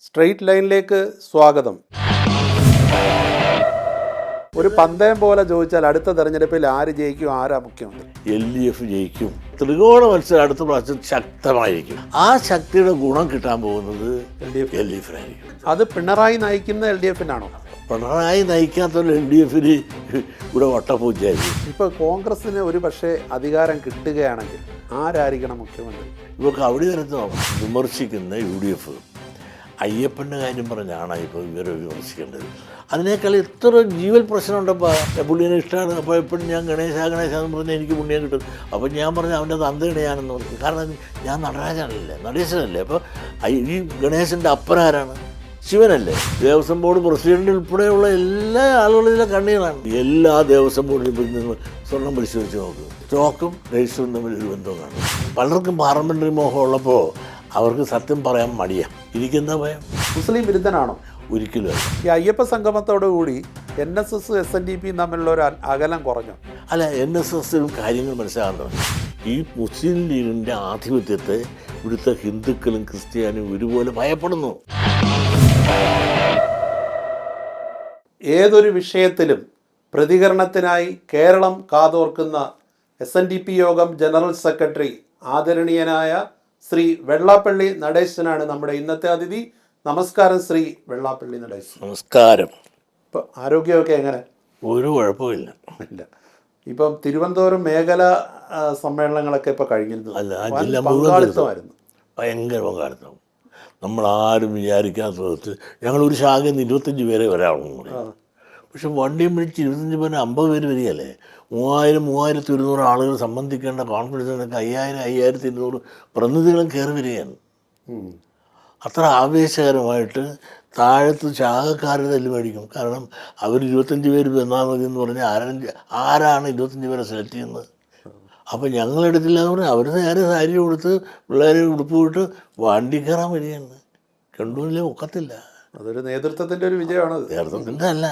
Straight ലൈനിലേക്ക് സ്വാഗതം. ഒരു പന്തയം പോലെ ചോദിച്ചാൽ അടുത്ത തെരഞ്ഞെടുപ്പിൽ ആര് ജയിക്കും, ആരാ മുഖ്യമന്ത്രി? LDF ജയിക്കും. ത്രികോണ മത്സരം അടുത്ത പ്രാവശ്യം ശക്തമായിരിക്കും. ആ ശക്തിയുടെ ഗുണം കിട്ടാൻ പോകുന്നത് LDF-നായിരിക്കും. അത് പിണറായി നയിക്കുന്ന LDF-നാണോ? പിണറായി നയിക്കാത്തൊരു LDF-ന് ഇവിടെ വട്ടപ്പൂജയായിരിക്കും. ഇപ്പോൾ കോൺഗ്രസിന് ഒരു പക്ഷേ അധികാരം കിട്ടുകയാണെങ്കിൽ ആരായിരിക്കണം മുഖ്യമന്ത്രി? ഇവർക്ക് അവിടെ വരുന്ന വിമർശിക്കുന്ന UDF അയ്യപ്പൻ്റെ കാര്യം പറഞ്ഞാണ് ഇപ്പോൾ ഇവരെ വിമർശിക്കേണ്ടത്. അതിനേക്കാൾ എത്ര ജീവൽ പ്രശ്നമുണ്ടപ്പോൾ പുള്ളിനെ ഇഷ്ടമാണ്. അപ്പോൾ എപ്പോഴും ഞാൻ ഗണേശ എന്ന് പറഞ്ഞാൽ എനിക്ക് പുണ്യം കിട്ടും. അപ്പോൾ ഞാൻ പറഞ്ഞു അവൻ്റെ തന്തയാണെന്ന് പറഞ്ഞു. കാരണം ഞാൻ നടരാജനല്ലേ, നടേശനല്ലേ. അപ്പോൾ ഈ ഗണേശൻ്റെ അപ്പനാരാണ്? ശിവനല്ലേ. ദേവസ്വം ബോർഡ് പ്രസിഡന്റ് ഉൾപ്പെടെയുള്ള എല്ലാ ആളുകളിലെ കണ്ണീരാണ്. എല്ലാ ദേവസ്വം ബോർഡിലും നിന്ന് സ്വർണം പരിശോധിച്ച് നോക്കും. സ്റ്റോക്കും രജിസ്റ്ററും തമ്മിൽ ഒരു ബന്ധം കാണും. പലർക്കും പാർലമെൻ്ററി മോഹം ഉള്ളപ്പോൾ അവർക്ക് സത്യം പറയാൻ മടിയാണ്. എനിക്കെന്താ ഭയം? മുസ്ലിം വിരുദ്ധനാണോ? ഒരിക്കലും. ഈ അയ്യപ്പ സംഗമത്തോടുകൂടി NSS SNDP തമ്മിലുള്ള ഒരു അകലം കുറഞ്ഞു. അല്ല, NSS കാര്യങ്ങൾ മനസ്സിലാകാൻ തുടങ്ങി. ഈ മുസ്ലിം ലീഗിൻ്റെ ആധിപത്യത്തെ ഇവിടുത്തെ ഹിന്ദുക്കളും ക്രിസ്ത്യാനിയും ഒരുപോലെ ഭയപ്പെടുന്നു. ഏതൊരു വിഷയത്തിലും പ്രതികരണത്തിനായി കേരളം കാതോർക്കുന്ന SNDP യോഗം ജനറൽ സെക്രട്ടറി ആദരണീയനായ ശ്രീ വെള്ളാപ്പള്ളി നടേശനാണ് നമ്മുടെ ഇന്നത്തെ അതിഥി. നമസ്കാരം ശ്രീ വെള്ളാപ്പള്ളി നടേശൻ. നമസ്കാരം. ഇപ്പം ആരോഗ്യമൊക്കെ എങ്ങനെ? ഒരു കുഴപ്പമില്ല. ഇല്ല. ഇപ്പം തിരുവനന്തപുരം മേഖല സമ്മേളനങ്ങളൊക്കെ ഇപ്പം കഴിഞ്ഞിരുന്നു. പങ്കാളിത്തമായിരുന്നു, ഭയങ്കര പങ്കാളിത്തം. നമ്മളാരും വിചാരിക്കാത്ത വിധത്തിൽ ഞങ്ങളൊരു ശാഖയിൽ നിന്ന് 25 പേരെ വരാറുണ്ട്. പക്ഷെ വണ്ടിയും പിടിച്ച് 25 പേര് 50 പേര് വരികയല്ലേ. 3000-3200 ആളുകൾ സംബന്ധിക്കേണ്ട കോൺഫറൻസിനൊക്കെ 5000-5200 പ്രതിനിധികളും കയറി വരികയാണ്. അത്ര ആവേശകരമായിട്ട് താഴത്ത് ശാഖക്കാരെ തല്ലി മേടിക്കും. കാരണം അവർ 25 പേര് വന്നാൽ മതി എന്ന് പറഞ്ഞാൽ ആരാണ് 25 പേരെ സെലക്ട് ചെയ്യുന്നത്? അപ്പോൾ ഞങ്ങളെടുത്തില്ല എന്ന് പറഞ്ഞാൽ അവർ നേരെ സാരി കൊടുത്ത് പിള്ളേരെ ഉടുപ്പ് വിട്ട് വണ്ടി കയറാൻ വരികയാണ്. കണ്ടുമില്ലേ, ഒക്കത്തില്ല. അതൊരു നേതൃത്വത്തിൻ്റെ ഒരു വിജയമാണ്. നേതൃത്വത്തിൻ്റെ അല്ല,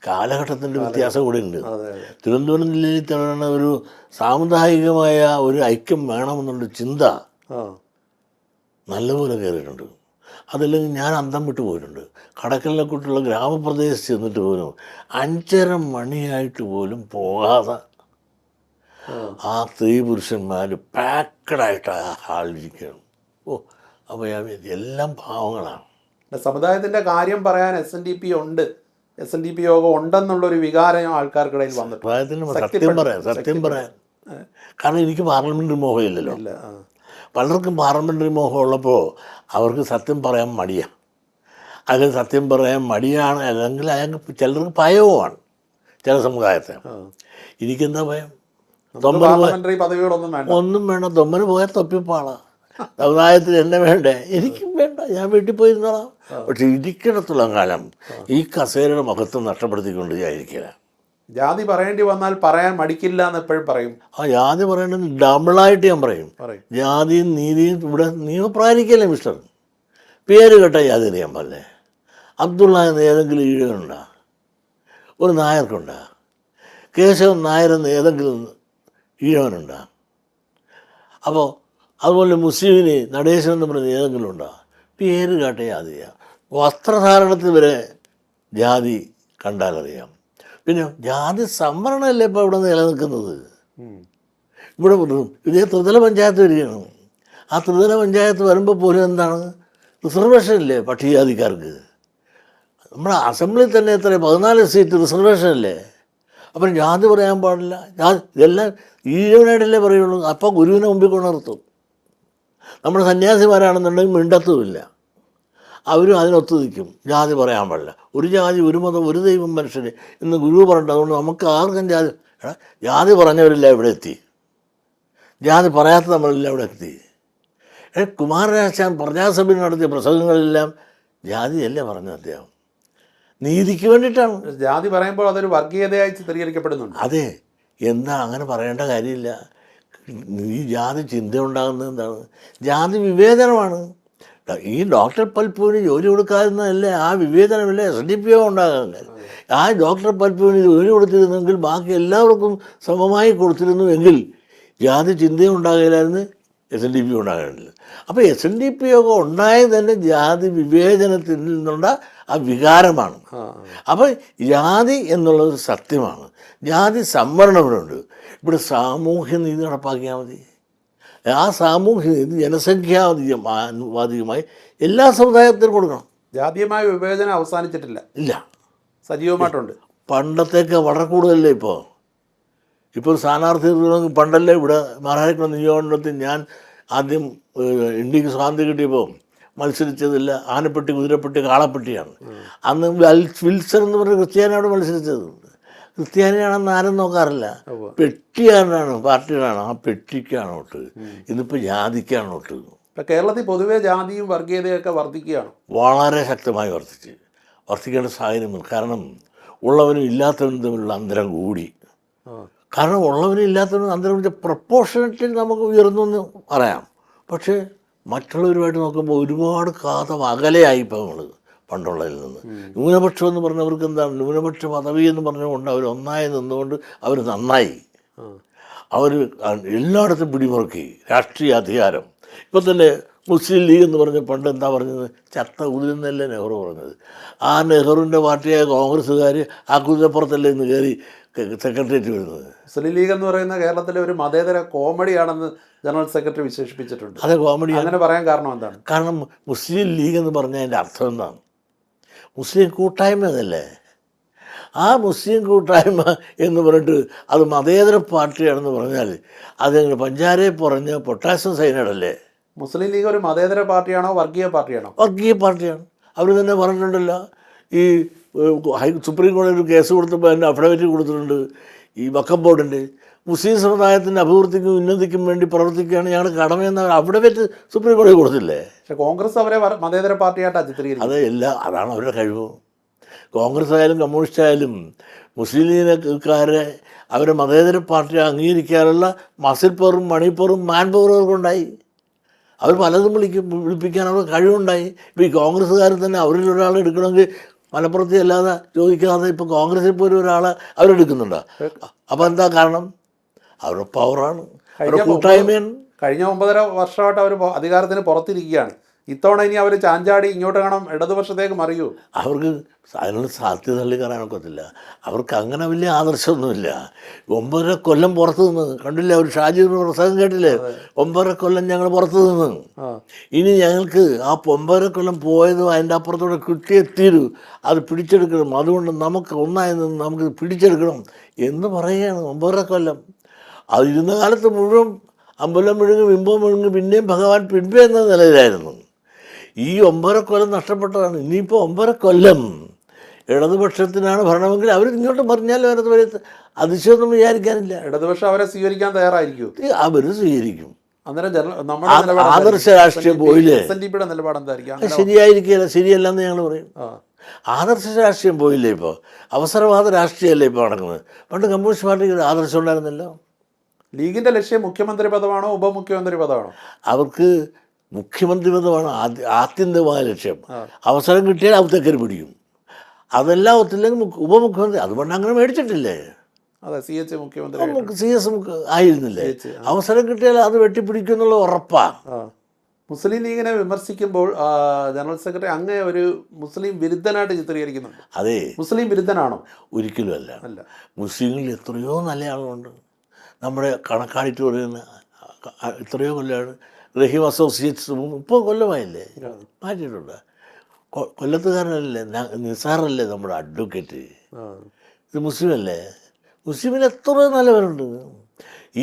കാലഘട്ടത്തിൻ്റെ വ്യത്യാസം കൂടെ ഉണ്ട്. തിരുവനന്തപുരം ജില്ലയിൽ തന്നെ ഒരു സാമുദായികമായ ഒരു ഐക്യം വേണമെന്നുള്ള ചിന്ത നല്ലപോലെ കയറിയിട്ടുണ്ട്. അതല്ലെങ്കിൽ ഞാൻ അന്തം വിട്ടു പോയിട്ടുണ്ട്. കടക്കലിനെക്കുറിച്ചുള്ള ഗ്രാമപ്രദേശത്ത് ചെന്നിട്ട് പോലും 5:30 മണിയായിട്ട് പോലും പോകാതെ ആ സ്ത്രീ പുരുഷന്മാർ പാക്കഡായിട്ട് ആ ഹാളിലിരിക്കുകയാണ്. അപ്പോൾ എല്ലാം പാവങ്ങളാണ്. സമുദായത്തിൻ്റെ കാര്യം പറയാൻ SNDP ഉണ്ട്, SNDP യോഗം ഉണ്ടെന്നുള്ളൊരു വികാരം ആൾക്കാർക്കിടയിൽ വന്നിട്ടുണ്ട്. സത്യം പറയാൻ കാരണം എനിക്ക് പാർലമെൻ്ററി മോഹമില്ലല്ലോ. പലർക്കും പാർലമെൻ്ററി മോഹം ഉള്ളപ്പോൾ അവർക്ക് സത്യം പറയാൻ മടിയാണ്. അതിൽ സത്യം പറയാൻ മടിയാണ്, അല്ലെങ്കിൽ അയാൾക്ക് ചിലർക്ക് ഭയവുമാണ്. ചില സമുദായത്തെ എനിക്കെന്താ ഭയം? ഒന്നും വേണ്ട, തൊമ്മന് പോയാൽ തൊപ്പിപ്പാളാ. സമുദായത്തിൽ എന്നെ വേണ്ടേ? എനിക്കും വേണ്ട, ഞാൻ വീട്ടിൽ പോയിരുന്നോളാം. പക്ഷെ ഇരിക്കിടത്തോളം കാലം ഈ കസേരയുടെ മഹത്വം നഷ്ടപ്പെടുത്തിക്കൊണ്ട് ഞാനിരിക്കില്ല. ജാതി പറയേണ്ടി വന്നാൽ പറയാൻ മടിക്കില്ല എന്ന് എപ്പോഴും പറയും. ജാതി പറയേണ്ടത് ഡബിളായിട്ട് ഞാൻ പറയും. ജാതിയും നീതിയും ഇവിടെ നിയമപ്രായിരിക്കല്ലേ മിസ്റ്റർ. പേര് കേട്ട ജാതി അറിയാൻ പാടില്ലേ? അബ്ദുള്ള എന്ന് ഏതെങ്കിലും ഈഴവനുണ്ടോ? ഒരു നായർക്കുണ്ടോ? കേശവൻ നായരെന്ന് ഏതെങ്കിലും ഈഴവനുണ്ടോ? അപ്പോൾ അതുപോലെ മുസ്ലിമിന് നടേശൻ എന്ന് പറയുന്നത് ഏതെങ്കിലും ഉണ്ടോ? പേര് കേട്ട ജാതിയാണ്. വസ്ത്രധാരണത്തിൽ വരെ ജാതി കണ്ടാലറിയാം. പിന്നെ ജാതി സംവരണമല്ലേ ഇപ്പോൾ ഇവിടെ നിലനിൽക്കുന്നത്. ഇവിടെ ഇതേ ത്രിതല പഞ്ചായത്ത് വരികയാണ്. ആ ത്രിതല പഞ്ചായത്ത് വരുമ്പോൾ പോലും എന്താണ് റിസർവേഷൻ ഇല്ലേ പട്ടികജാതിക്കാർക്ക്? നമ്മുടെ അസംബ്ലിയിൽ തന്നെ എത്ര 14 സീറ്റ് റിസർവേഷൻ അല്ലേ? അപ്പം ജാതി പറയാൻ പാടില്ല. ഇതെല്ലാം ഈഴവനായിട്ടല്ലേ പറയുള്ളൂ. അപ്പോൾ ഗുരുവിനെ മുമ്പിൽ കൊണ്ടുനിർത്തും. നമ്മുടെ സന്യാസിമാരാണെന്നുണ്ടെങ്കിൽ മിണ്ടത്തുമില്ല, അവരും അതിനൊത്തു നിൽക്കും. ജാതി പറയാൻ പാടില്ല. ഒരു ജാതി, ഒരു മതം, ഒരു ദൈവം, മനുഷ്യന് എന്ന് ഗുരു പറഞ്ഞിട്ട്. അതുകൊണ്ട് നമുക്ക് ആർക്കും ജാതി പറഞ്ഞവരില്ല ഇവിടെ എത്തി, ജാതി പറയാത്ത നമ്മളെല്ലാം ഇവിടെ എത്തി. കുമാരനാശാൻ പ്രജാസഭയിൽ നടത്തിയ പ്രസംഗങ്ങളെല്ലാം ജാതിയല്ലേ പറഞ്ഞത് അദ്ദേഹം? നീതിക്ക് വേണ്ടിയിട്ടാണ്. ജാതി പറയുമ്പോൾ അതൊരു വർഗീയതയായി ചിത്രീകരിക്കപ്പെടുന്നുണ്ട്. അതെ, എന്താ അങ്ങനെ പറയേണ്ട കാര്യമില്ല. ഈ ജാതി ചിന്ത ഉണ്ടാകുന്നത് എന്താണ്? ജാതി വിവേചനമാണ്. ഈ ഡോക്ടർ പൽപ്പുവിന് ജോലി കൊടുക്കാതിരുന്നതല്ലേ ആ വിവേചനമല്ലേ SNDP ഉണ്ടാകുന്നത്. ആ ഡോക്ടർ പൽപ്പുവിന് ജോലി കൊടുത്തിരുന്നെങ്കിൽ ബാക്കി എല്ലാവർക്കും സമമായി കൊടുത്തിരുന്നുവെങ്കിൽ ജാതി ചിന്തയും ഉണ്ടാകില്ലായിരുന്നു, SNDP ഉണ്ടാകേണ്ടത്. അപ്പോൾ SNDP യോഗം ഉണ്ടായത് തന്നെ ജാതി വിവേചനത്തിൽ നിന്നുള്ള ആ വികാരമാണ്. അപ്പോൾ ജാതി എന്നുള്ളത് സത്യമാണ്. ജാതി സംവരണം ഇവിടെ ഉണ്ട്. ഇവിടെ സാമൂഹ്യ നീതി നടപ്പാക്കിയാൽ മതി. ആ സാമൂഹ്യ നീതി ജനസംഖ്യാവാദികമായി എല്ലാ സമുദായത്തിനും കൊടുക്കണം. ജാതീയമായ വിവേചനം അവസാനിച്ചിട്ടില്ല, ഇല്ല, സജീവമായിട്ടുണ്ട്. പണ്ടത്തേക്ക് വളരെ കൂടുതലല്ലേ ഇപ്പോൾ സ്ഥാനാർത്ഥി പണ്ടല്ലേ ഇവിടെ മഹാരാഷ്ട്ര നിയോജനത്തിൽ ഞാൻ ആദ്യം ഇന്ത്യക്ക് സ്വാതന്ത്ര്യം കിട്ടിയപ്പോൾ മത്സരിച്ചതില്ല, ആനപ്പെട്ടി, കുതിരപ്പെട്ടി, കാളപ്പെട്ടിയാണ്. അന്ന് വിൽസൺ എന്ന് പറഞ്ഞ ക്രിസ്ത്യാനിയോട് മത്സരിച്ചത്. ക്രിസ്ത്യാനിയാണെന്ന് ആരും നോക്കാറില്ല, പെട്ടിയാണാണ് പാർട്ടിയാണ്. ആ പെട്ടിക്കാണ് വോട്ട്. ഇന്നിപ്പോൾ ജാതിക്കാണ് വോട്ട്. ഇപ്പം കേരളത്തിൽ പൊതുവേ ജാതിയും വർഗീയതയൊക്കെ വർദ്ധിക്കുകയാണ്, വളരെ ശക്തമായി വർദ്ധിക്കേണ്ട സാഹചര്യമുണ്ട്. കാരണം ഉള്ളവനും ഇല്ലാത്തവനും തമ്മിലുള്ള അന്തരം കൂടി. കാരണം ഉള്ളവനും ഇല്ലാത്തവനും അന്തരം കൂടി പ്രപ്പോർഷനറ്റിൽ നമുക്ക് ഉയർന്നു എന്ന് പറയാം. പക്ഷേ മറ്റുള്ളവരുമായിട്ട് നോക്കുമ്പോൾ ഒരുപാട് കാതം അകലെയായി ഇപ്പോൾ നമ്മൾ പണ്ടുള്ളതിൽ നിന്ന്. ന്യൂനപക്ഷം എന്ന് പറഞ്ഞവർക്ക് എന്താണ്, ന്യൂനപക്ഷ പദവി എന്ന് പറഞ്ഞുകൊണ്ട് അവർ ഒന്നായി നിന്നുകൊണ്ട് അവർ നന്നായി. അവർ എല്ലായിടത്തും പിടിമുറുക്കി രാഷ്ട്രീയ അധികാരം. ഇപ്പം തന്നെ മുസ്ലിം ലീഗ് എന്ന് പറഞ്ഞ പണ്ട് എന്താ പറഞ്ഞത്, ചത്ത കുതിരെന്നല്ലേ നെഹ്റു പറഞ്ഞത്. ആ നെഹ്റുവിൻ്റെ പാർട്ടിയായ കോൺഗ്രസ്സുകാർ ആ കുതിരപ്പുറത്തല്ലേ ഇന്ന് കയറി സെക്രട്ടേറിയറ്റ് വരുന്നത്. മുസ്ലിം ലീഗ് എന്ന് പറയുന്ന കേരളത്തിലെ ഒരു മതേതര കോമഡിയാണെന്ന് ജനറൽ സെക്രട്ടറി വിശേഷിപ്പിച്ചിട്ടുണ്ട്. അതെ, കോമഡി. അങ്ങനെ പറയാൻ കാരണം എന്താണ്? കാരണം മുസ്ലിം ലീഗ് എന്ന് പറഞ്ഞാൽ അതിൻ്റെ അർത്ഥം എന്താണ്? മുസ്ലിം കൂട്ടായ്മ എന്നല്ലേ. ആ മുസ്ലിം കൂട്ടായ്മ എന്ന് പറഞ്ഞിട്ട് അത് മതേതര പാർട്ടിയാണെന്ന് പറഞ്ഞാൽ അതിങ്ങനെ പഞ്ചാരയെ പറഞ്ഞ പൊട്ടാസ്യം സൈനൈഡല്ലേ. മുസ്ലിം ലീഗ് ഒരു മതേതര പാർട്ടിയാണോ വർഗീയ പാർട്ടിയാണോ? വർഗീയ പാർട്ടിയാണ്. അവർ തന്നെ പറഞ്ഞിട്ടുണ്ടല്ലോ, ഈ സുപ്രീം കോടതി ഒരു കേസ് കൊടുത്തപ്പോൾ അതിൻ്റെ അഫിഡവിറ്റ് കൊടുത്തിട്ടുണ്ട്. ഈ വഖഫ് ബോർഡിൻ്റെ മുസ്ലിം സമുദായത്തിൻ്റെ അഭിവൃദ്ധിക്കും ഉന്നതിക്കും വേണ്ടി പ്രവർത്തിക്കുകയാണ് ഞങ്ങളുടെ കടമയെന്ന അഫിഡവിറ്റ് സുപ്രീം കോടതി കൊടുത്തില്ലേ. പക്ഷേ കോൺഗ്രസ് അവരെ മതേതര പാർട്ടിയായിട്ടാണ് ചിത്രീകരിക്കുന്നത്. അതാണ് അവരുടെ കഴിവ്. കോൺഗ്രസ് ആയാലും കമ്മ്യൂണിസ്റ്റ് ആയാലും മുസ്ലിം ലീഗുകാരെ അവരെ മതേതര പാർട്ടി അംഗീകരിക്കാനുള്ള മസിൽ പവറും മണി പവറും മാൻ പവറും അവർക്കുണ്ടായി. അവർ പലതും വിളിപ്പിക്കാൻ അവർക്ക് കഴിവുണ്ടായി. ഇപ്പോൾ ഈ കോൺഗ്രസ്സുകാർ തന്നെ അവരിൽ ഒരാളെ എടുക്കണമെങ്കിൽ മലപ്പുറത്ത് അല്ലാതെ ചോദിക്കാതെ ഇപ്പോൾ കോൺഗ്രസിൽ പോലും ഒരാളെ അവരെടുക്കുന്നുണ്ടോ? അപ്പോൾ എന്താ കാരണം? അവരുടെ പവറാണ്, അവരുടെ കൂട്ടായ്മയാണ്. കഴിഞ്ഞ 9.5 വർഷമായിട്ട് അവർ അധികാരത്തിന് പുറത്തിരിക്കുകയാണ്. ഇത്തവണ ഇനി അവർ ചാഞ്ചാടി ഇങ്ങോട്ട് കാണാം, ഇടതുപക്ഷത്തേക്ക് മറിയൂ. അവർക്ക് അതിനുള്ള സാധ്യത തള്ളി കയറാനൊക്കത്തില്ല. അവർക്ക് അങ്ങനെ വലിയ ആദർശമൊന്നുമില്ല. 9.5 കൊല്ലം പുറത്ത് നിന്ന് കണ്ടില്ല, ഒരു ഷാജി പ്രസംഗം കേട്ടില്ലേ, 9.5 കൊല്ലം ഞങ്ങൾ പുറത്ത് നിന്ന്, ഇനി ഞങ്ങൾക്ക് ആ 9.5 കൊല്ലം പോയതും അതിൻ്റെ അപ്പുറത്തോടെ കിട്ടിയെത്തിയൊരു അത് പിടിച്ചെടുക്കണം, അതുകൊണ്ട് നമുക്ക് ഒന്നായി നിന്ന് നമുക്ക് പിടിച്ചെടുക്കണം എന്ന് പറയുകയാണ്. 9.5 കൊല്ലം അത് ഇരുന്ന കാലത്ത് മുഴുവൻ അമ്പലം വിഴുങ്ങി ബിംബം വിഴുങ്ങി പിന്നെയും ഭഗവാൻ പിൻപേ എന്ന നിലയിലായിരുന്നു. ഈ 9.5 കൊല്ലം നഷ്ടപ്പെട്ടതാണ്. ഇനിയിപ്പോൾ 9.5 കൊല്ലം ഇടതുപക്ഷത്തിനാണ് ഭരണമെങ്കിൽ അവർ ഇങ്ങോട്ട് പറഞ്ഞാലും അവരത് വരെ അതിശയൊന്നും വിചാരിക്കാനില്ല. ഇടതുപക്ഷം അവരെ സ്വീകരിക്കാൻ തയ്യാറായിരിക്കും. അവർ സ്വീകരിക്കും. അന്നേരം ആദർശ രാഷ്ട്രീയം പോയില്ലേ, നിലപാട് എന്തായിരിക്കും? ശരിയായിരിക്കില്ല, ശരിയല്ലെന്ന് ഞങ്ങൾ പറയും. ആദർശ രാഷ്ട്രീയം പോയില്ലേ, ഇപ്പോൾ അവസരവാദ രാഷ്ട്രീയമല്ലേ ഇപ്പോൾ നടക്കുന്നത്. പണ്ട് കമ്മ്യൂണിസ്റ്റ് പാർട്ടിക്ക് ഒരു ആദർശം ഉണ്ടായിരുന്നല്ലോ. ലീഗിന്റെ ലക്ഷ്യം മുഖ്യമന്ത്രി പദമാണോ ഉപമുഖ്യമന്ത്രി പദമാണോ? അവർക്ക് മുഖ്യമന്ത്രി പദമാണ് ആത്യന്തികമായ ലക്ഷ്യം. അവസരം കിട്ടിയാൽ അവത്തേക്കര് പിടിക്കും. അതെല്ലാം ഒത്തില്ലെങ്കിൽ ഉപമുഖ്യമന്ത്രി. അതുകൊണ്ട് അങ്ങനെ മേടിച്ചിട്ടില്ലേ. അതെ, മുഖ്യമന്ത്രി CS ആയിരുന്നില്ലേ. അവസരം കിട്ടിയാൽ അത് വെട്ടിപ്പിടിക്കും എന്നുള്ള ഉറപ്പാണ്. മുസ്ലിം ലീഗിനെ വിമർശിക്കുമ്പോൾ ജനറൽ സെക്രട്ടറി അങ്ങേ ഒരു മുസ്ലിം വിരുദ്ധനായിട്ട് ചിത്രീകരിക്കുന്നുണ്ട്. അതെ, മുസ്ലിം വിരുദ്ധനാണോ? ഒരിക്കലും അല്ല. മുസ്ലിങ്ങളിൽ എത്രയോ നല്ല ആളുകളുണ്ട്. നമ്മുടെ കണക്കാടിറ്റ് പറയുന്ന എത്രയോ കൊല്ലമാണ്. റഹീം അസോസിയേറ്റ്സ് 30 കൊല്ലമായില്ലേ മാറ്റിയിട്ടുണ്ട്. കൊല്ലത്തുകാരനല്ലേ, നിസാറല്ലേ നമ്മുടെ അഡ്വക്കേറ്റ്, ഇത് മുസ്ലിമല്ലേ. മുസ്ലിമിൽ എത്രയോ നല്ലവരുണ്ട്.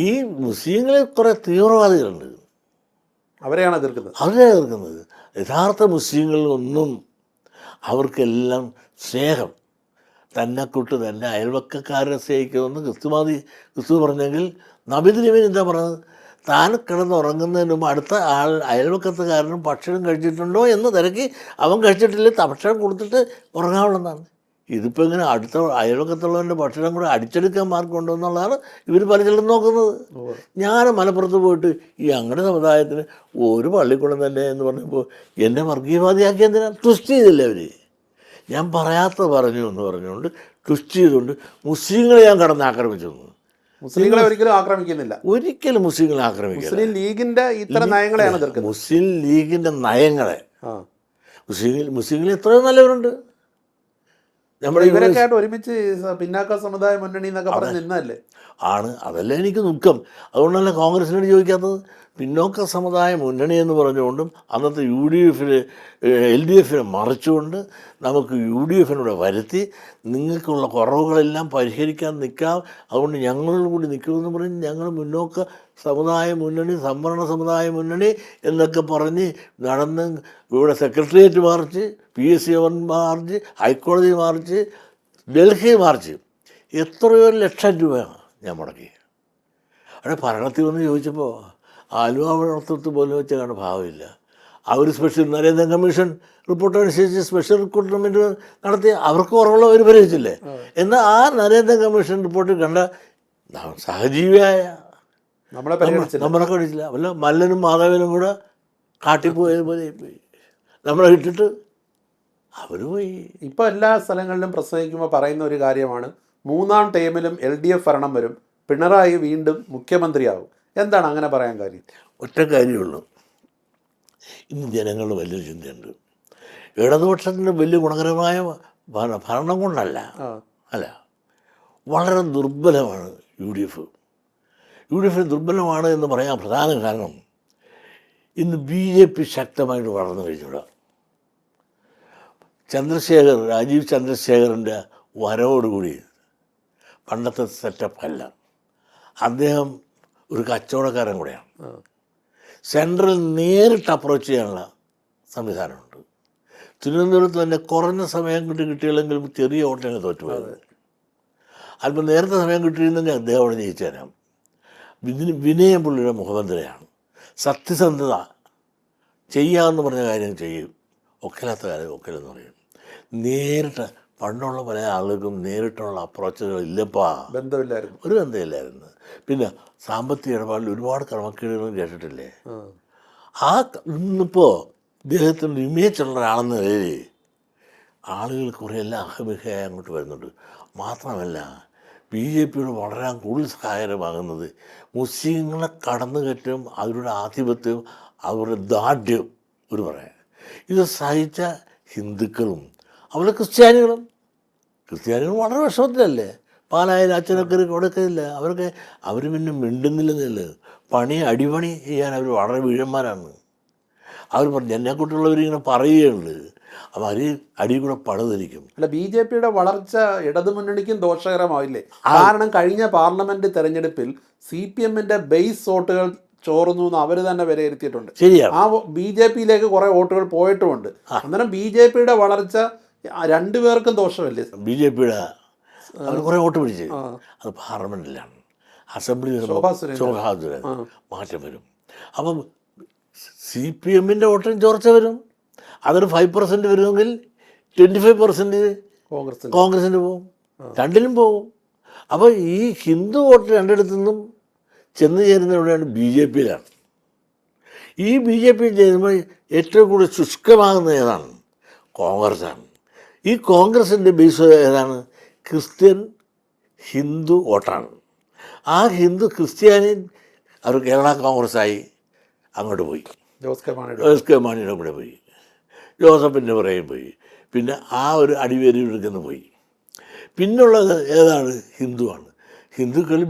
ഈ മുസ്ലിങ്ങളിൽ കുറേ തീവ്രവാദികളുണ്ട്, അവരെയാണ് എതിർക്കുന്നത്. യഥാർത്ഥ മുസ്ലിങ്ങളിലൊന്നും അവർക്കെല്ലാം സ്നേഹം, തന്നെക്കുട്ട് തന്നെ അയൽവക്കക്കാരെ സ്നേഹിക്കുമെന്ന് ക്രിസ്തു പറഞ്ഞെങ്കിൽ നബിദിനമേൻ എന്താ പറഞ്ഞത്? താൻ കിടന്നുറങ്ങുന്നതിന് മുമ്പ് അടുത്ത അയൽവക്കത്തുകാരനും ഭക്ഷണം കഴിച്ചിട്ടുണ്ടോ എന്ന് തിരക്കി, അവൻ കഴിച്ചിട്ടില്ലേ ഭക്ഷണം കൊടുത്തിട്ട് ഉറങ്ങാവുള്ളതാണ്. ഇതിപ്പോൾ ഇങ്ങനെ അടുത്ത അയൽവക്കത്തുള്ളവൻ്റെ ഭക്ഷണം കൂടെ അടിച്ചെടുക്കാൻ മാർഗമുണ്ടോ എന്നുള്ളതാണ് ഇവർ പലചെല്ലും നോക്കുന്നത്. ഞാൻ മലപ്പുറത്ത് പോയിട്ട് ഈ ഞങ്ങളുടെ സമുദായത്തിന് ഒരു പള്ളിക്കൂടം തന്നെ എന്ന് പറഞ്ഞപ്പോൾ എന്നെ വർഗീയവാദിയാക്കി എന്തിനാ ട്വിസ്റ്റ് ചെയ്തില്ലേ അവർ. ഞാൻ പറയാത്ത പറഞ്ഞു എന്ന് പറഞ്ഞുകൊണ്ട് ട്വിസ്റ്റ് ചെയ്തുകൊണ്ട് മുസ്ലിങ്ങളെ ഞാൻ കടന്നാക്രമിച്ചു. മുസ്ലിങ്ങളെ ഒരിക്കലും ആക്രമിക്കുന്നില്ല. ഒരിക്കലും മുസ്ലിങ്ങളെ ആക്രമിക്കില്ല. മുസ്ലിം ലീഗിന്റെ ഇത്തരം നയങ്ങളെയാണ് എതിർക്കുന്നത്. മുസ്ലിം ലീഗിൻ്റെ നയങ്ങളെ. ആ, മുസ്ലിങ്ങളിൽ എത്രയോ നല്ലവരുണ്ട്. നമ്മുടെ ഇവരൊക്കെ ആയിട്ട് ഒരുമിച്ച് പിന്നാക്ക സമുദായ മുന്നണി എന്നൊക്കെ പറഞ്ഞ് നിന്നല്ലേ. ആണ്, അതല്ലേ എനിക്ക് ദുഃഖം. അതുകൊണ്ടല്ല കോൺഗ്രസിനോട് ചോദിക്കാത്തത്. പിന്നോക്ക സമുദായ മുന്നണി എന്ന് പറഞ്ഞുകൊണ്ടും അന്നത്തെ LDF മറിച്ചുകൊണ്ട് നമുക്ക് UDFിനൂടെ വരുത്തി നിങ്ങൾക്കുള്ള കുറവുകളെല്ലാം പരിഹരിക്കാൻ നിൽക്കാം, അതുകൊണ്ട് ഞങ്ങളും കൂടി നിൽക്കുമെന്ന് പറഞ്ഞ് ഞങ്ങൾ മുന്നോക്ക സമുദായ മുന്നണി, സംവരണ സമുദായ മുന്നണി എന്നൊക്കെ പറഞ്ഞ് നടന്ന് ഇവിടെ സെക്രട്ടേറിയറ്റ് മാർച്ച്, PSC മാർച്ച്, ഹൈക്കോടതി മാർച്ച്, ഡൽഹി മാർച്ച്, എത്രയോ ലക്ഷം രൂപ ഞാൻ മുടക്കി. അവിടെ ഭരണത്തിൽ വന്ന് ചോദിച്ചപ്പോൾ ആലുവ വളർത്തത്ത് പോലും വെച്ചാണ് ഭാവമില്ല. അവർ സ്പെഷ്യൽ നരേന്ദ്ര കമ്മീഷൻ റിപ്പോർട്ട് അനുസരിച്ച് സ്പെഷ്യൽ റിക്രൂട്ട്മെൻറ്റ് നടത്തി അവർക്ക് കുറവുള്ള അവർ പരിഹരിച്ചില്ലേ. എന്നാൽ ആ നരേന്ദ്ര കമ്മീഷൻ റിപ്പോർട്ടിൽ കണ്ട സഹജീവിയായ നമ്മളെ കഴിച്ചില്ല. വല്ല മല്ലനും മാധവനും കൂടെ കാട്ടിപ്പോയത് പോലെ പോയി, നമ്മളെ ഇട്ടിട്ട് അവർ പോയി. ഇപ്പോൾ എല്ലാ സ്ഥലങ്ങളിലും പ്രസംഗിക്കുമ്പോൾ പറയുന്ന ഒരു കാര്യമാണ്, 3ാം ടേമിലും LDF ഭരണം വരും, പിണറായി വീണ്ടും മുഖ്യമന്ത്രിയാവും. എന്താണ് അങ്ങനെ പറയാൻ കാര്യം? ഒറ്റ കാര്യമുള്ളൂ, ഇന്ന് ജനങ്ങളുടെ വലിയൊരു ചിന്തയുണ്ട്. ഇടതുപക്ഷത്തിൻ്റെ വലിയ ഗുണകരമായ ഭരണം കൊണ്ടല്ല, അല്ല, വളരെ ദുർബലമാണ് UDF. UDF ദുർബലമാണ് എന്ന് പറയാൻ പ്രധാന കാരണം ഇന്ന് BJP ശക്തമായിട്ട് വളർന്നു കഴിഞ്ഞൂടാ. രാജീവ് ചന്ദ്രശേഖറിൻ്റെ വരവോടുകൂടി പണ്ടത്തെ സെറ്റപ്പ് അല്ല. അദ്ദേഹം ഒരു കച്ചവടക്കാരൻ കൂടെയാണ്. സെൻട്രൽ നേരിട്ട് അപ്രോച്ച് ചെയ്യാനുള്ള സംവിധാനമുണ്ട്. തിരുവനന്തപുരത്ത് തന്നെ കുറഞ്ഞ സമയം കിട്ടിയില്ലെങ്കിലും ചെറിയ വോട്ടിനെ തോറ്റുപോയത്. അല്പം നേരത്തെ സമയം കിട്ടിയിരുന്നെങ്കിൽ അദ്ദേഹം അവിടെ ജയിച്ചു തരാം. വിനയം പുള്ളിയുടെ മുഖബന്ധനയാണ്. സത്യസന്ധത, ചെയ്യാമെന്ന് പറഞ്ഞ കാര്യം ചെയ്യും, ഒക്കലാത്ത കാര്യം ഒക്കലെന്ന് പറയും. നേരിട്ട് പണ്ടുള്ള പല ആളുകൾക്കും നേരിട്ടുള്ള അപ്രോച്ചുകൾ ഇല്ലപ്പാ, ബന്ധമില്ലായിരുന്നു, ഒരു ബന്ധമില്ലായിരുന്നു. പിന്നെ സാമ്പത്തിക ഇടപാടിൽ ഒരുപാട് ക്രമക്കേടുകൾ കേട്ടിട്ടില്ലേ. ഇന്നിപ്പോൾ ഇദ്ദേഹത്തിൻ്റെ ഇമേജുള്ള ഒരാളെന്ന നിലയിൽ ആളുകൾ കുറേയെല്ലാം അഹമികയായി അങ്ങോട്ട് വരുന്നുണ്ട്. മാത്രമല്ല BJPയോട് വളരാൻ കൂടുതൽ സഹായകരമാകുന്നത് മുസ്ലിങ്ങളെ കടന്നുകയറ്റവും അവരുടെ ആധിപത്യവും അവരുടെ ദാർഢ്യവും ഒരു പറയാം. ഇത് സഹിച്ച ഹിന്ദുക്കളും അവരുടെ ക്രിസ്ത്യാനികളും വളരെ വിഷമത്തിലല്ലേ. പാലായാലും അച്ഛനൊക്കെ കൊടുക്കുന്നില്ല, അവർ പിന്നെ മിണ്ടുന്നില്ലെന്നല്ലേ. അടിപണി ചെയ്യാൻ അവർ വളരെ വീഴന്മാരാണ്. അവർ പറഞ്ഞു എന്നെക്കുട്ടുള്ളവരിങ്ങനെ പറയുകയുണ്ട്, അപ്പോൾ അടി കൂടെ പണിതിരിക്കും. അല്ല, BJPയുടെ വളർച്ച ഇടതുമുന്നണിക്കും ദോഷകരമാവില്ലേ? കാരണം കഴിഞ്ഞ പാർലമെന്റ് തെരഞ്ഞെടുപ്പിൽ CPMന്റെ ബേസ് വോട്ടുകൾ ചോർന്നു എന്ന് അവർ തന്നെ വിലയിരുത്തിയിട്ടുണ്ട്. ശരിയാണ്. ആ BJPയിലേക്ക് കുറെ വോട്ടുകൾ പോയിട്ടുമുണ്ട്. അന്നേരം BJPയുടെ വളർച്ച രണ്ടുപേർക്കും ദോഷമല്ലേ? BJPയുടെ അവർ കുറേ വോട്ട് പിടിച്ച് അത് പാർലമെൻറ്റിലാണ്. അസംബ്ലി മാറ്റം വരും. അപ്പം CPMന്റെ വോട്ടിന് ചോർച്ച വരും. അതൊരു 5% വരുമെങ്കിൽ 25% കോൺഗ്രസിന് പോകും, രണ്ടിലും പോകും. അപ്പോൾ ഈ ഹിന്ദു വോട്ട് രണ്ടിടത്തു നിന്നും ചെന്ന് ചേരുന്ന എവിടെയാണ്? BJPയിലാണ്. ഈ BJP ചേരുമ്പോൾ ഏറ്റവും കൂടുതൽ ശുഷ്കമാകുന്ന ഏതാണ്? കോൺഗ്രസ്സാണ്. ഈ കോൺഗ്രസിൻ്റെ ബേസ് ഏതാണ്? ക്രിസ്ത്യൻ ഹിന്ദു വോട്ടാണ്. ആ ഹിന്ദു ക്രിസ്ത്യാനി അവർ കേരള കോൺഗ്രസ്സായി അങ്ങോട്ട് പോയി. ജോസ് കെ മാണിയുടെ കൂടെ പോയി, ജോസഫിൻ്റെ പുറകെ പോയി, പിന്നെ ആ ഒരു അടിവേരിന്ന് പോയി. പിന്നുള്ളത് ഏതാണ്? ഹിന്ദുവാണ്. ഹിന്ദുക്കൾ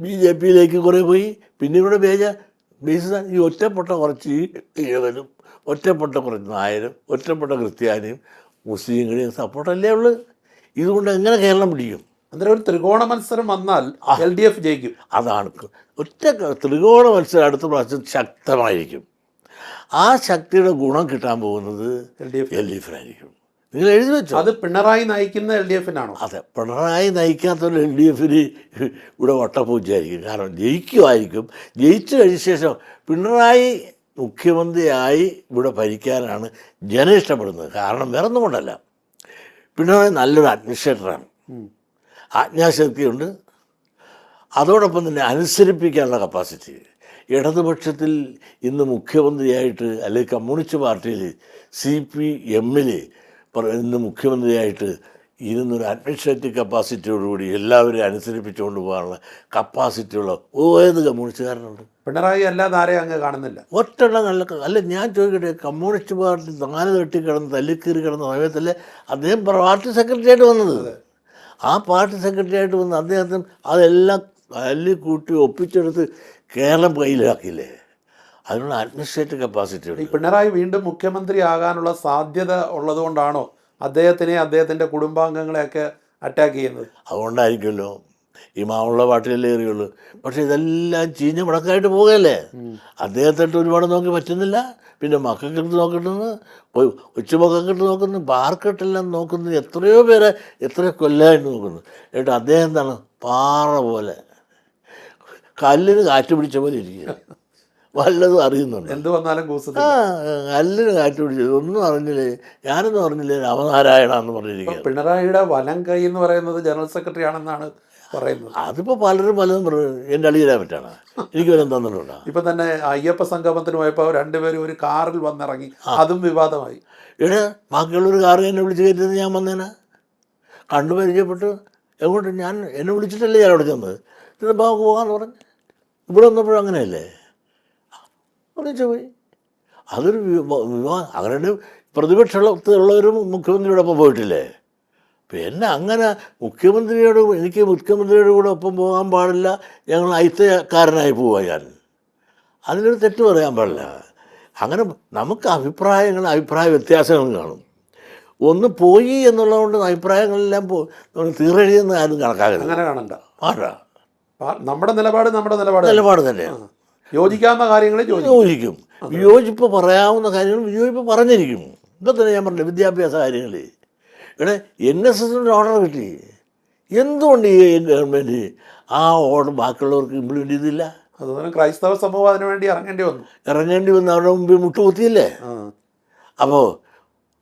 BJPയിലേക്ക് കുറേ പോയി. പിന്നെ ഇവിടെ ബേസ് ഈ ഒറ്റപ്പെട്ട കുറച്ച് ഈഴവനും, ഒറ്റപ്പെട്ട കുറച്ച് നായരും, ഒറ്റപ്പെട്ട ക്രിസ്ത്യാനിയും മുസ്ലിങ്ങളെയും സപ്പോർട്ടല്ലേ ഉള്ളു. ഇതുകൊണ്ട് എങ്ങനെ കേരളം പിടിക്കും? അന്നേരം ഒരു ത്രികോണ മത്സരം വന്നാൽ LDF ജയിക്കും. അതാണ് ഒറ്റ ത്രികോണ മത്സരം അടുത്ത പ്രാവശ്യം ശക്തമായിരിക്കും. ആ ശക്തിയുടെ ഗുണം കിട്ടാൻ പോകുന്നത് LDFിനായിരിക്കും. നിങ്ങൾ എഴുതി വെച്ചോ. അത് പിണറായി നയിക്കുന്ന LDFിനാണോ? അതെ, പിണറായി നയിക്കാത്തൊരു LDFിന് ഇവിടെ വട്ടപ്പൂജയായിരിക്കും. കാരണം ജയിക്കുമായിരിക്കും. ജയിച്ചു കഴിഞ്ഞ ശേഷം പിണറായി മുഖ്യമന്ത്രിയായി ഇവിടെ ഭരിക്കാനാണ് ജനം ഇഷ്ടപ്പെടുന്നത്. കാരണം വേറെ ഒന്നും കൊണ്ടല്ല, പിണറായി നല്ലൊരു അഡ്മിനിസ്ട്രേറ്ററാണ്, ആജ്ഞാശക്തിയുണ്ട്, അതോടൊപ്പം തന്നെ അനുസരിപ്പിക്കാനുള്ള കപ്പാസിറ്റി. ഇടതുപക്ഷത്തിൽ ഇന്ന് മുഖ്യമന്ത്രിയായിട്ട്, അല്ലെങ്കിൽ കമ്മ്യൂണിസ്റ്റ് പാർട്ടിയിൽ CPMൽ ഇന്ന് മുഖ്യമന്ത്രിയായിട്ട് ഇരുന്നൊരു അഡ്മിനിസ്ട്രേറ്റീവ് കപ്പാസിറ്റിയോടുകൂടി എല്ലാവരെയും അനുസരിപ്പിച്ചുകൊണ്ട് പോകാനുള്ള കപ്പാസിറ്റിയുള്ള ഏത് കമ്മ്യൂണിസ്റ്റുകാരനുണ്ട്? പിണറായി അല്ലാതെ ആരെയും അങ്ങ് കാണുന്നില്ല. ഒറ്റെണ്ണം അല്ല ഞാൻ ചോദിക്കട്ടെ, കമ്മ്യൂണിസ്റ്റ് പാർട്ടി നാല് തട്ടിക്കിടന്ന് തല്ലിക്കീറി കിടന്ന സമയത്തല്ലേ അദ്ദേഹം പാർട്ടി സെക്രട്ടറി ആയിട്ട് വന്നത്? ആ പാർട്ടി സെക്രട്ടറി ആയിട്ട് വന്ന് അദ്ദേഹത്തിന് അതെല്ലാം തല്ലിക്കൂട്ടി ഒപ്പിച്ചെടുത്ത് കേരളം കയ്യിലാക്കിയില്ലേ? അതിനുള്ള അഡ്മിനിസ്ട്രേറ്റീവ് കപ്പാസിറ്റി ഉണ്ട്. ഈ പിണറായി വീണ്ടും മുഖ്യമന്ത്രി ആകാനുള്ള സാധ്യത ഉള്ളതുകൊണ്ടാണോ അദ്ദേഹത്തിനെ അദ്ദേഹത്തിൻ്റെ കുടുംബാംഗങ്ങളെയൊക്കെ അറ്റാക്ക് ചെയ്യുന്നത്? അതുകൊണ്ടായിരിക്കുമല്ലോ ഈ മാവുള്ള പാട്ടിലല്ലേ ഏറിയുള്ളൂ. പക്ഷെ ഇതെല്ലാം ചീഞ്ഞ മുടക്കായിട്ട് പോകുകയല്ലേ. അദ്ദേഹത്തിട്ട് ഒരുപാട് നോക്കി പറ്റുന്നില്ല. പിന്നെ മക്കൾക്കിട്ട് നോക്കിട്ടെന്ന് കൊച്ചുമക്കൾക്കിട്ട് നോക്കുന്നു, ബാർക്കെട്ടെല്ലാം നോക്കുന്നു, എത്രയോ പേരെ എത്രയോ കൊല്ലമായിട്ട് നോക്കുന്നു. എന്നിട്ട് അദ്ദേഹം എന്താണ് പാറ പോലെ കല്ലിന് കാറ്റ് പിടിച്ച പോലെ ഇരിക്കുക. വല്ലതും അറിയുന്നുണ്ട്? എന്ത് വന്നാലും ആ കല്ലിന് കാറ്റ് പിടിച്ചത് ഒന്നും അറിഞ്ഞില്ലേ, ഞാനൊന്നും അറിഞ്ഞില്ലേ, രാമനാരായണ എന്ന് പറഞ്ഞിരിക്കുക. പിണറായിയുടെ വലം കൈ എന്ന് പറയുന്നത് ജനറൽ സെക്രട്ടറി ആണെന്നാണ് പറയുന്നത്. അതിപ്പോൾ പലരും പറഞ്ഞു എൻ്റെ അളിയിലാൻ പറ്റാണ്, എനിക്ക് വരും തന്നിട്ടുണ്ടോ? ഇപ്പം തന്നെ അയ്യപ്പ സംഗമത്തിന് പോയപ്പോൾ രണ്ടുപേരും ഒരു കാറിൽ വന്നിറങ്ങി, അതും വിവാദമായി. ഇവിടെ ബാക്കിയുള്ളൊരു കാറ് എന്നെ വിളിച്ച് കയറ്റിയത് ഞാൻ വന്നേനെ, കണ്ടു പരിചയപ്പെട്ടു. എങ്ങോട്ട് ഞാൻ എന്നെ വിളിച്ചിട്ടല്ലേ ഞാൻ അവിടെ ചെന്നത്, ഇത് പോകാമെന്ന് പറഞ്ഞു. ഇവിടെ വന്നപ്പോഴും അങ്ങനെയല്ലേ ഒന്നിച്ചു പോയി. അതൊരു അങ്ങനെ പ്രതിപക്ഷത്തുള്ളവരും മുഖ്യമന്ത്രിയുടെ ഒപ്പം പോയിട്ടില്ലേ? പിന്നെ അങ്ങനെ എനിക്ക് മുഖ്യമന്ത്രിയുടെ കൂടെ ഒപ്പം പോകാൻ പാടില്ല, ഞങ്ങൾ ഐത്യക്കാരനായി പോവാ ഞാൻ, അതിനൊരു തെറ്റ് പറയാൻ പാടില്ല. അങ്ങനെ നമുക്ക് അഭിപ്രായ വ്യത്യാസങ്ങളും കാണും. ഒന്ന് പോയി എന്നുള്ളതുകൊണ്ട് അഭിപ്രായങ്ങളെല്ലാം തീരെഴുതിയെന്ന് ആരും കണക്കാക്കരുത്. അങ്ങനെ കാണണ്ട. ആരാ നമ്മുടെ നിലപാട് തന്നെയാണ്. യോജിക്കാവുന്ന കാര്യങ്ങളിൽ യോജിക്കും, വിയോജിപ്പ് പറയാവുന്ന കാര്യങ്ങൾ വിയോജിപ്പ് പറഞ്ഞിരിക്കും. ഇപ്പം തന്നെ ഞാൻ പറഞ്ഞില്ല, വിദ്യാഭ്യാസ കാര്യങ്ങൾ ഇവിടെ NSS ഓർഡർ കിട്ടി. എന്തുകൊണ്ട് ഈ ഗവൺമെൻറ് ആ ഓർഡർ ബാക്കിയുള്ളവർക്ക് ഇംപ്ലിമെൻ്റ് ചെയ്തില്ല? അതുപോലെ ക്രൈസ്തവ സമൂഹം അതിനു വേണ്ടി ഇറങ്ങേണ്ടി വന്നു അവരുടെ മുമ്പിൽ മുട്ടുകുത്തിയില്ലേ? അപ്പോൾ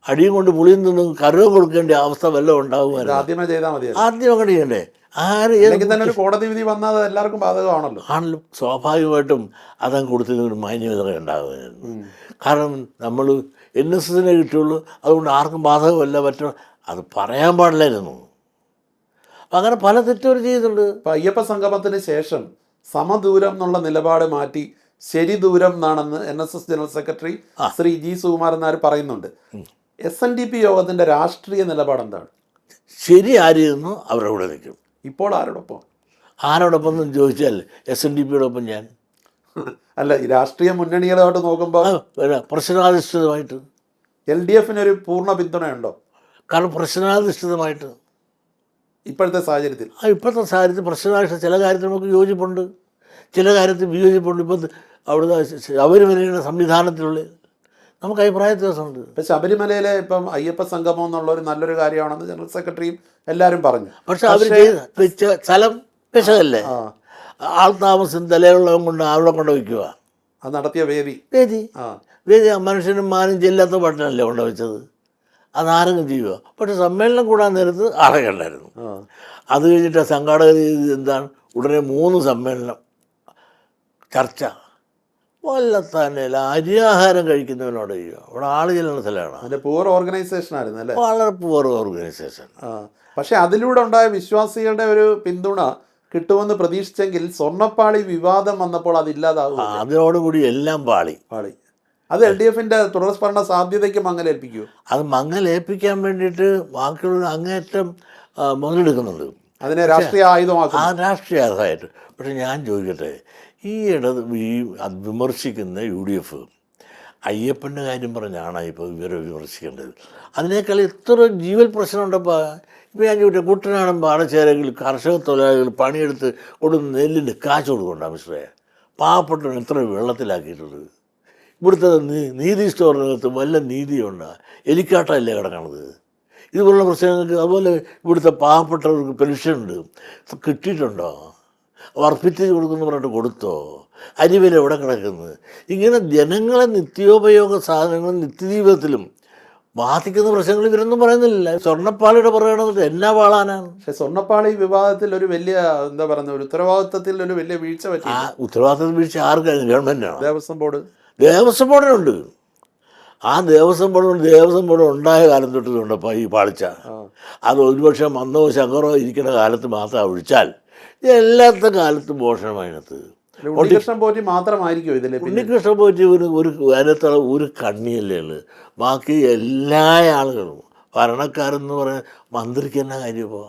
അടിയും കൊണ്ട് പുളിയും നിന്നും കറുവും കൊടുക്കേണ്ട അവസ്ഥ വല്ലതും ഉണ്ടാകുമായിരുന്നു. ആദ്യമേ ചെയ്താൽ മതി. ആദ്യം അങ്ങനെ ചെയ്യണ്ടേ? തന്നെ ഒരു കോടതി വിധി വന്നാൽ എല്ലാവർക്കും ബാധകമാണല്ലോ. സ്വാഭാവികമായിട്ടും അതങ്ങ് കൊടുത്തതിന് ഒരു മാന്യത ഉണ്ടാകുമായിരുന്നു. കാരണം നമ്മൾ NSS കിട്ടുള്ളൂ, അതുകൊണ്ട് ആർക്കും ബാധകമല്ല പറ്റും, അത് പറയാൻ പാടില്ലായിരുന്നു. അങ്ങനെ പല തെറ്റുകൾ ചെയ്യുന്നുണ്ട്. ഇപ്പം അയ്യപ്പ സംഗമത്തിന് ശേഷം സമദൂരം എന്നുള്ള നിലപാട് മാറ്റി ശരി ദൂരം എന്നാണെന്ന് NSS general secretary Shri G. Sukumaran Nair പറയുന്നുണ്ട്. SNDP യോഗത്തിൻ്റെ രാഷ്ട്രീയ നിലപാട് എന്താണ്? ശരി ആയിരുന്നു അവരുടെ കൂടെ നിൽക്കും. ഇപ്പോൾ ആരോടൊപ്പം എന്ന് ചോദിച്ചാൽ SNDPയോടൊപ്പം ഞാൻ അല്ല, ഈ രാഷ്ട്രീയ മുന്നണികളോട്ട് നോക്കുമ്പോൾ പ്രശ്നാധിഷ്ഠിതമായിട്ട് LDF ഒരു പൂർണ്ണ പിന്തുണയുണ്ടോ? കാരണം പ്രശ്നാധിഷ്ഠിതമായിട്ട് ഇപ്പോഴത്തെ സാഹചര്യത്തിൽ പ്രശ്നാധിഷ്ഠിത ചില കാര്യത്തിൽ നമുക്ക് യോജിപ്പുണ്ട്, ചില കാര്യത്തിൽ വിയോജിപ്പുണ്ട്. ഇപ്പം അവിടുത്തെ ശബരിമലയുടെ സംവിധാനത്തിലുള്ള നമുക്ക് അഭിപ്രായ വ്യത്യാസമുണ്ട്. ഇപ്പം ശബരിമലയിലെ ഇപ്പം അയ്യപ്പ സംഗമം എന്നുള്ള ഒരു നല്ലൊരു കാര്യമാണെന്ന് ജനറൽ സെക്രട്ടറിയും എല്ലാവരും പറഞ്ഞു. പക്ഷെ അവർ വെച്ച സ്ഥലം വിഷമല്ലേ, ആൾ താമസം തലയുള്ളവൻ കൊണ്ട് അവിടെ കൊണ്ട് വയ്ക്കുക. അത് നടത്തിയ വേദി മനുഷ്യനും മാനും ചെല്ലാത്ത പട്ടണമല്ലേ കൊണ്ട് വെച്ചത്, അതാരെങ്കിലും ചെയ്യുക. പക്ഷെ സമ്മേളനം കൂടാൻ നേരത്ത് ആളെയുണ്ടായിരുന്നു. അത് കഴിഞ്ഞിട്ട് സംഘാടകർ എന്താണ് ഉടനെ 3 സമ്മേളനം ചർച്ച. വല്ലത്താനല്ല അരിയാഹാരം കഴിക്കുന്നവനോട് ചെയ്യുക. അവിടെ ആള് ചെല്ലുന്ന സ്ഥലമാണ്. പൂർ ഓർഗനൈസേഷൻ ആയിരുന്നു അല്ലേ? വളരെ പൂർ ഓർഗനൈസേഷൻ. പക്ഷെ അതിലൂടെ ഉണ്ടായ വിശ്വാസികളുടെ ഒരു പിന്തുണ കിട്ടുമെന്ന് പ്രതീക്ഷിച്ചെങ്കിൽ സ്വർണ്ണപ്പാളി വിവാദം വന്നപ്പോൾ അതില്ലാതാവും. അതിനോടുകൂടി എല്ലാം പാളി. അത് LDFന്റെ തുടർഭരണ സാധ്യതയ്ക്ക് മങ്ങലേൽപ്പിക്കൂ. അത് മങ്ങലേൽപ്പിക്കാൻ വേണ്ടിയിട്ട് ബാക്കിയുള്ള അങ്ങേറ്റം മുതലെടുക്കുന്നുണ്ട്. അതിനെ രാഷ്ട്രീയ ആയുധമാക്കും. രാഷ്ട്രീയ ആയുധമായിട്ട്. പക്ഷെ ഞാൻ ചോദിക്കട്ടെ, ഈ വിമർശിക്കുന്ന UDF അയ്യപ്പൻ്റെ കാര്യം പറഞ്ഞാണ് ഇപ്പോൾ ഇവരെ വിമർശിക്കേണ്ടത്. അതിനേക്കാൾ എത്ര ജീവൽ പ്രശ്നമുണ്ടപ്പോൾ. ഇപ്പോൾ ഞാൻ ചോദിക്കട്ടെ, കുട്ടനാടൻ പാടശേലകളിൽ കർഷക തൊഴിലാളികൾ പണിയെടുത്ത് കൊടുക്കുന്ന നെല്ലിൻ്റെ കാശ് കൊടുക്കണ്ട മിശ്രയെ പാവപ്പെട്ടവൻ എത്ര വെള്ളത്തിലാക്കിയിട്ടുള്ളത്. ഇവിടുത്തെ നീതി സ്റ്റോറിനകത്ത് വല്ല നീതിയുണ്ടോ? എലിക്കാട്ടല്ലേ കിടക്കണത്. ഇതുപോലുള്ള പ്രശ്നങ്ങൾക്ക്. അതുപോലെ ഇവിടുത്തെ പാവപ്പെട്ടവർക്ക് പെൻഷനുണ്ട്, കിട്ടിയിട്ടുണ്ടോ? വർദ്ധിപ്പിച്ച് കൊടുക്കുന്നു പറഞ്ഞിട്ട് കൊടുത്തോ? അരിവില എവിടെ കിടക്കുന്നത്? ഇങ്ങനെ ജനങ്ങളെ നിത്യോപയോഗ സാധനങ്ങളും നിത്യജീവിതത്തിലും ബാധിക്കുന്ന പ്രശ്നങ്ങൾ ഇവരൊന്നും പറയുന്നില്ല. സ്വർണ്ണപ്പാളിയുടെ പറയണത് എന്നാ പാളാനാണ്. പക്ഷെ സ്വർണ്ണപ്പാളി വിവാദത്തിൽ ഒരു വലിയ എന്താ പറയുക, ഒരു ഉത്തരവാദിത്വത്തിൽ ഒരു വലിയ വീഴ്ച പറ്റി. ഉത്തരവാദിത്തത്തിൽ വീഴ്ച ആർക്കാണ്? ഗവൺമെൻറ്റാണ്. ദേവസ്വം ബോർഡിനുണ്ട്. ആ ദേവസ്വം ബോർഡ് ഉണ്ടായ കാലം തൊട്ടുണ്ടപ്പോൾ ഈ പാളിച്ച അത് ഒരുപക്ഷെ മന്നോ ശങ്കറോ ഇരിക്കുന്ന കാലത്ത് മാത്രം ഒഴിച്ചാൽ എല്ലാത്ത കാലത്തും മോഷണമായിനത്ത്. ഉണ്ണികൃഷ്ണൻ പോറ്റി മാത്രമായിരിക്കും ഇതിൽ. ഉണ്ണികൃഷ്ണൻ പോറ്റി ഒരു അതിനകത്തുള്ള ഒരു കണ്ണിയല്ലേ ഉള്ളു. ബാക്കി എല്ലാ ആളുകളും ഭരണക്കാരെന്ന് പറയാൻ മന്ത്രിക്ക് തന്നെ കാര്യമോ?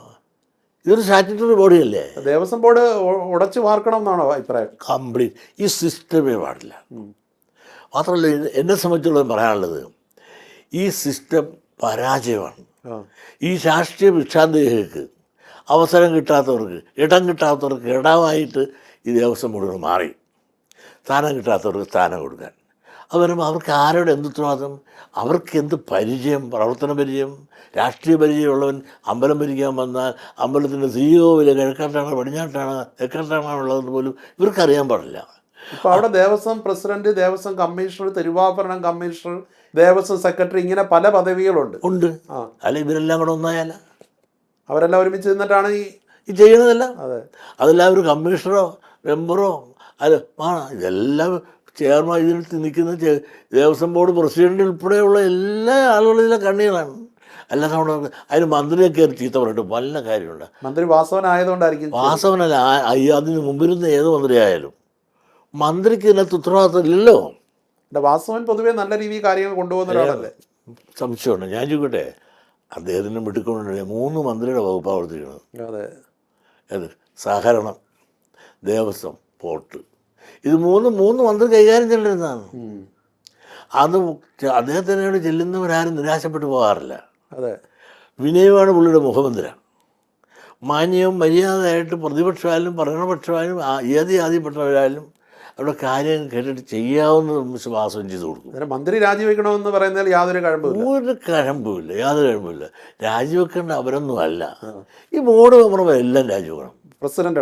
ഇതൊരു സ്റ്റാറ്റ്യൂട്ടറി ബോഡിയല്ലേ. ദേവസ്വം ബോർഡ് ഉടച്ചു വാർക്കണം എന്നാണോ അഭിപ്രായം? കംപ്ലീറ്റ് ഈ സിസ്റ്റമേ പാടില്ല. മാത്രമല്ല എന്നെ സംബന്ധിച്ചുള്ളത് പറയാനുള്ളത്, ഈ സിസ്റ്റം പരാജയമാണ്. ഈ രാഷ്ട്രീയ ഭിക്ഷാന്തേഹികൾക്ക് അവസരം കിട്ടാത്തവർക്ക്, ഇടം കിട്ടാത്തവർക്ക് ഇടമായിട്ട് ഈ ദേവസ്വം ബോർഡുകൾ മാറി. സ്ഥാനം കിട്ടാത്തവർക്ക് സ്ഥാനം കൊടുക്കാൻ. അത് വരുമ്പോൾ അവർക്ക് ആരോട് എന്ത് ഉത്തരവാദിത്വം, അവർക്ക് എന്ത് പരിചയം, പ്രവർത്തന പരിചയം, രാഷ്ട്രീയ പരിചയമുള്ളവൻ അമ്പലം ഭരിക്കാൻ വന്നാൽ അമ്പലത്തിൻ്റെ CEO കിഴക്കാട്ടാണ് പടിഞ്ഞാട്ടാണ് തെക്കോട്ടാണ് ഉള്ളതെന്ന് പോലും ഇവർക്കറിയാൻ പാടില്ല. ഇപ്പോൾ അവിടെ ദേവസ്വം പ്രസിഡന്റ്, ദേവസ്വം കമ്മീഷണർ, തിരുവാഭരണം കമ്മീഷണർ, ദേവസ്വം സെക്രട്ടറി, ഇങ്ങനെ പല പദവികളുണ്ട്. അല്ല ഇവരെല്ലാം കൂടെ ഒന്നായല്ല, അവരെല്ലാം ഒരുമിച്ച് നിന്നിട്ടാണ് ഈ ചെയ്യണതല്ല. അതെ, അതെല്ലാം ഒരു കമ്മീഷണറോ മെമ്പറോ അല്ല ഇതെല്ലാം ചെയർമാൻ ഇതിനകത്ത് നിൽക്കുന്ന ദേവസ്വം ബോർഡ് പ്രസിഡന്റ് ഉൾപ്പെടെയുള്ള എല്ലാ ആളുകളും ഇതിലെ കണ്ണികളാണ്. അല്ലാതെ അവിടെ അതിന് മന്ത്രിയൊക്കെ ചീത്ത പറഞ്ഞിട്ട് വല്ല കാര്യമുണ്ട്. മന്ത്രി വാസവനായതുകൊണ്ടായിരിക്കും. വാസവനല്ല, അതിന് മുമ്പിരുന്ന ഏത് മന്ത്രിയായാലും മന്ത്രിക്ക് ഇതിനകത്ത് ഉത്തരവാദിത്വം ഇല്ലല്ലോ. വാസവൻ പൊതുവെ നല്ല രീതിയിൽ കാര്യങ്ങൾ കൊണ്ടുപോകുന്ന ഒരാളല്ലേ. സംശയമുണ്ട്. ഞാൻ ചോദിക്കട്ടെ, അദ്ദേഹത്തിന് മിടുക്കൊണ്ട് 3 മന്ത്രിയുടെ വകുപ്പാണ് കൊടുത്തിരിക്കുന്നത്. അതെ, അത് സഹകരണം, ദേവസ്വം, പോർട്ട്, ഇത് മൂന്ന് മന്ത്രി കൈകാര്യം ചെയ്യേണ്ടിരുന്നതാണ്. അത് അദ്ദേഹത്തിനോട് ചെല്ലുന്നവരാരും നിരാശപ്പെട്ടു പോകാറില്ല. അതെ, വിനയമാണ് പുള്ളിയുടെ മുഖമുദ്ര. മാന്യവും മര്യാദയായിട്ട് പ്രതിപക്ഷമായാലും ഭരണപക്ഷമായാലും ഏത് ജാതിപ്പെട്ടവരായാലും അവിടെ കാര്യം കേട്ടിട്ട് ചെയ്യാവുന്ന വിശ്വാസം ചെയ്ത് കൊടുക്കും. മന്ത്രി രാജിവെക്കണമെന്ന് പറയുന്നതിൽ യാതൊരു കഴമ്പുമില്ല. യാതൊരു കഴമ്പുമില്ല. രാജിവെക്കേണ്ട അവരൊന്നും അല്ല. ഈ ബോർഡ് മെമ്പർമാർ എല്ലാം രാജിവെക്കണം, പ്രസിഡന്റ്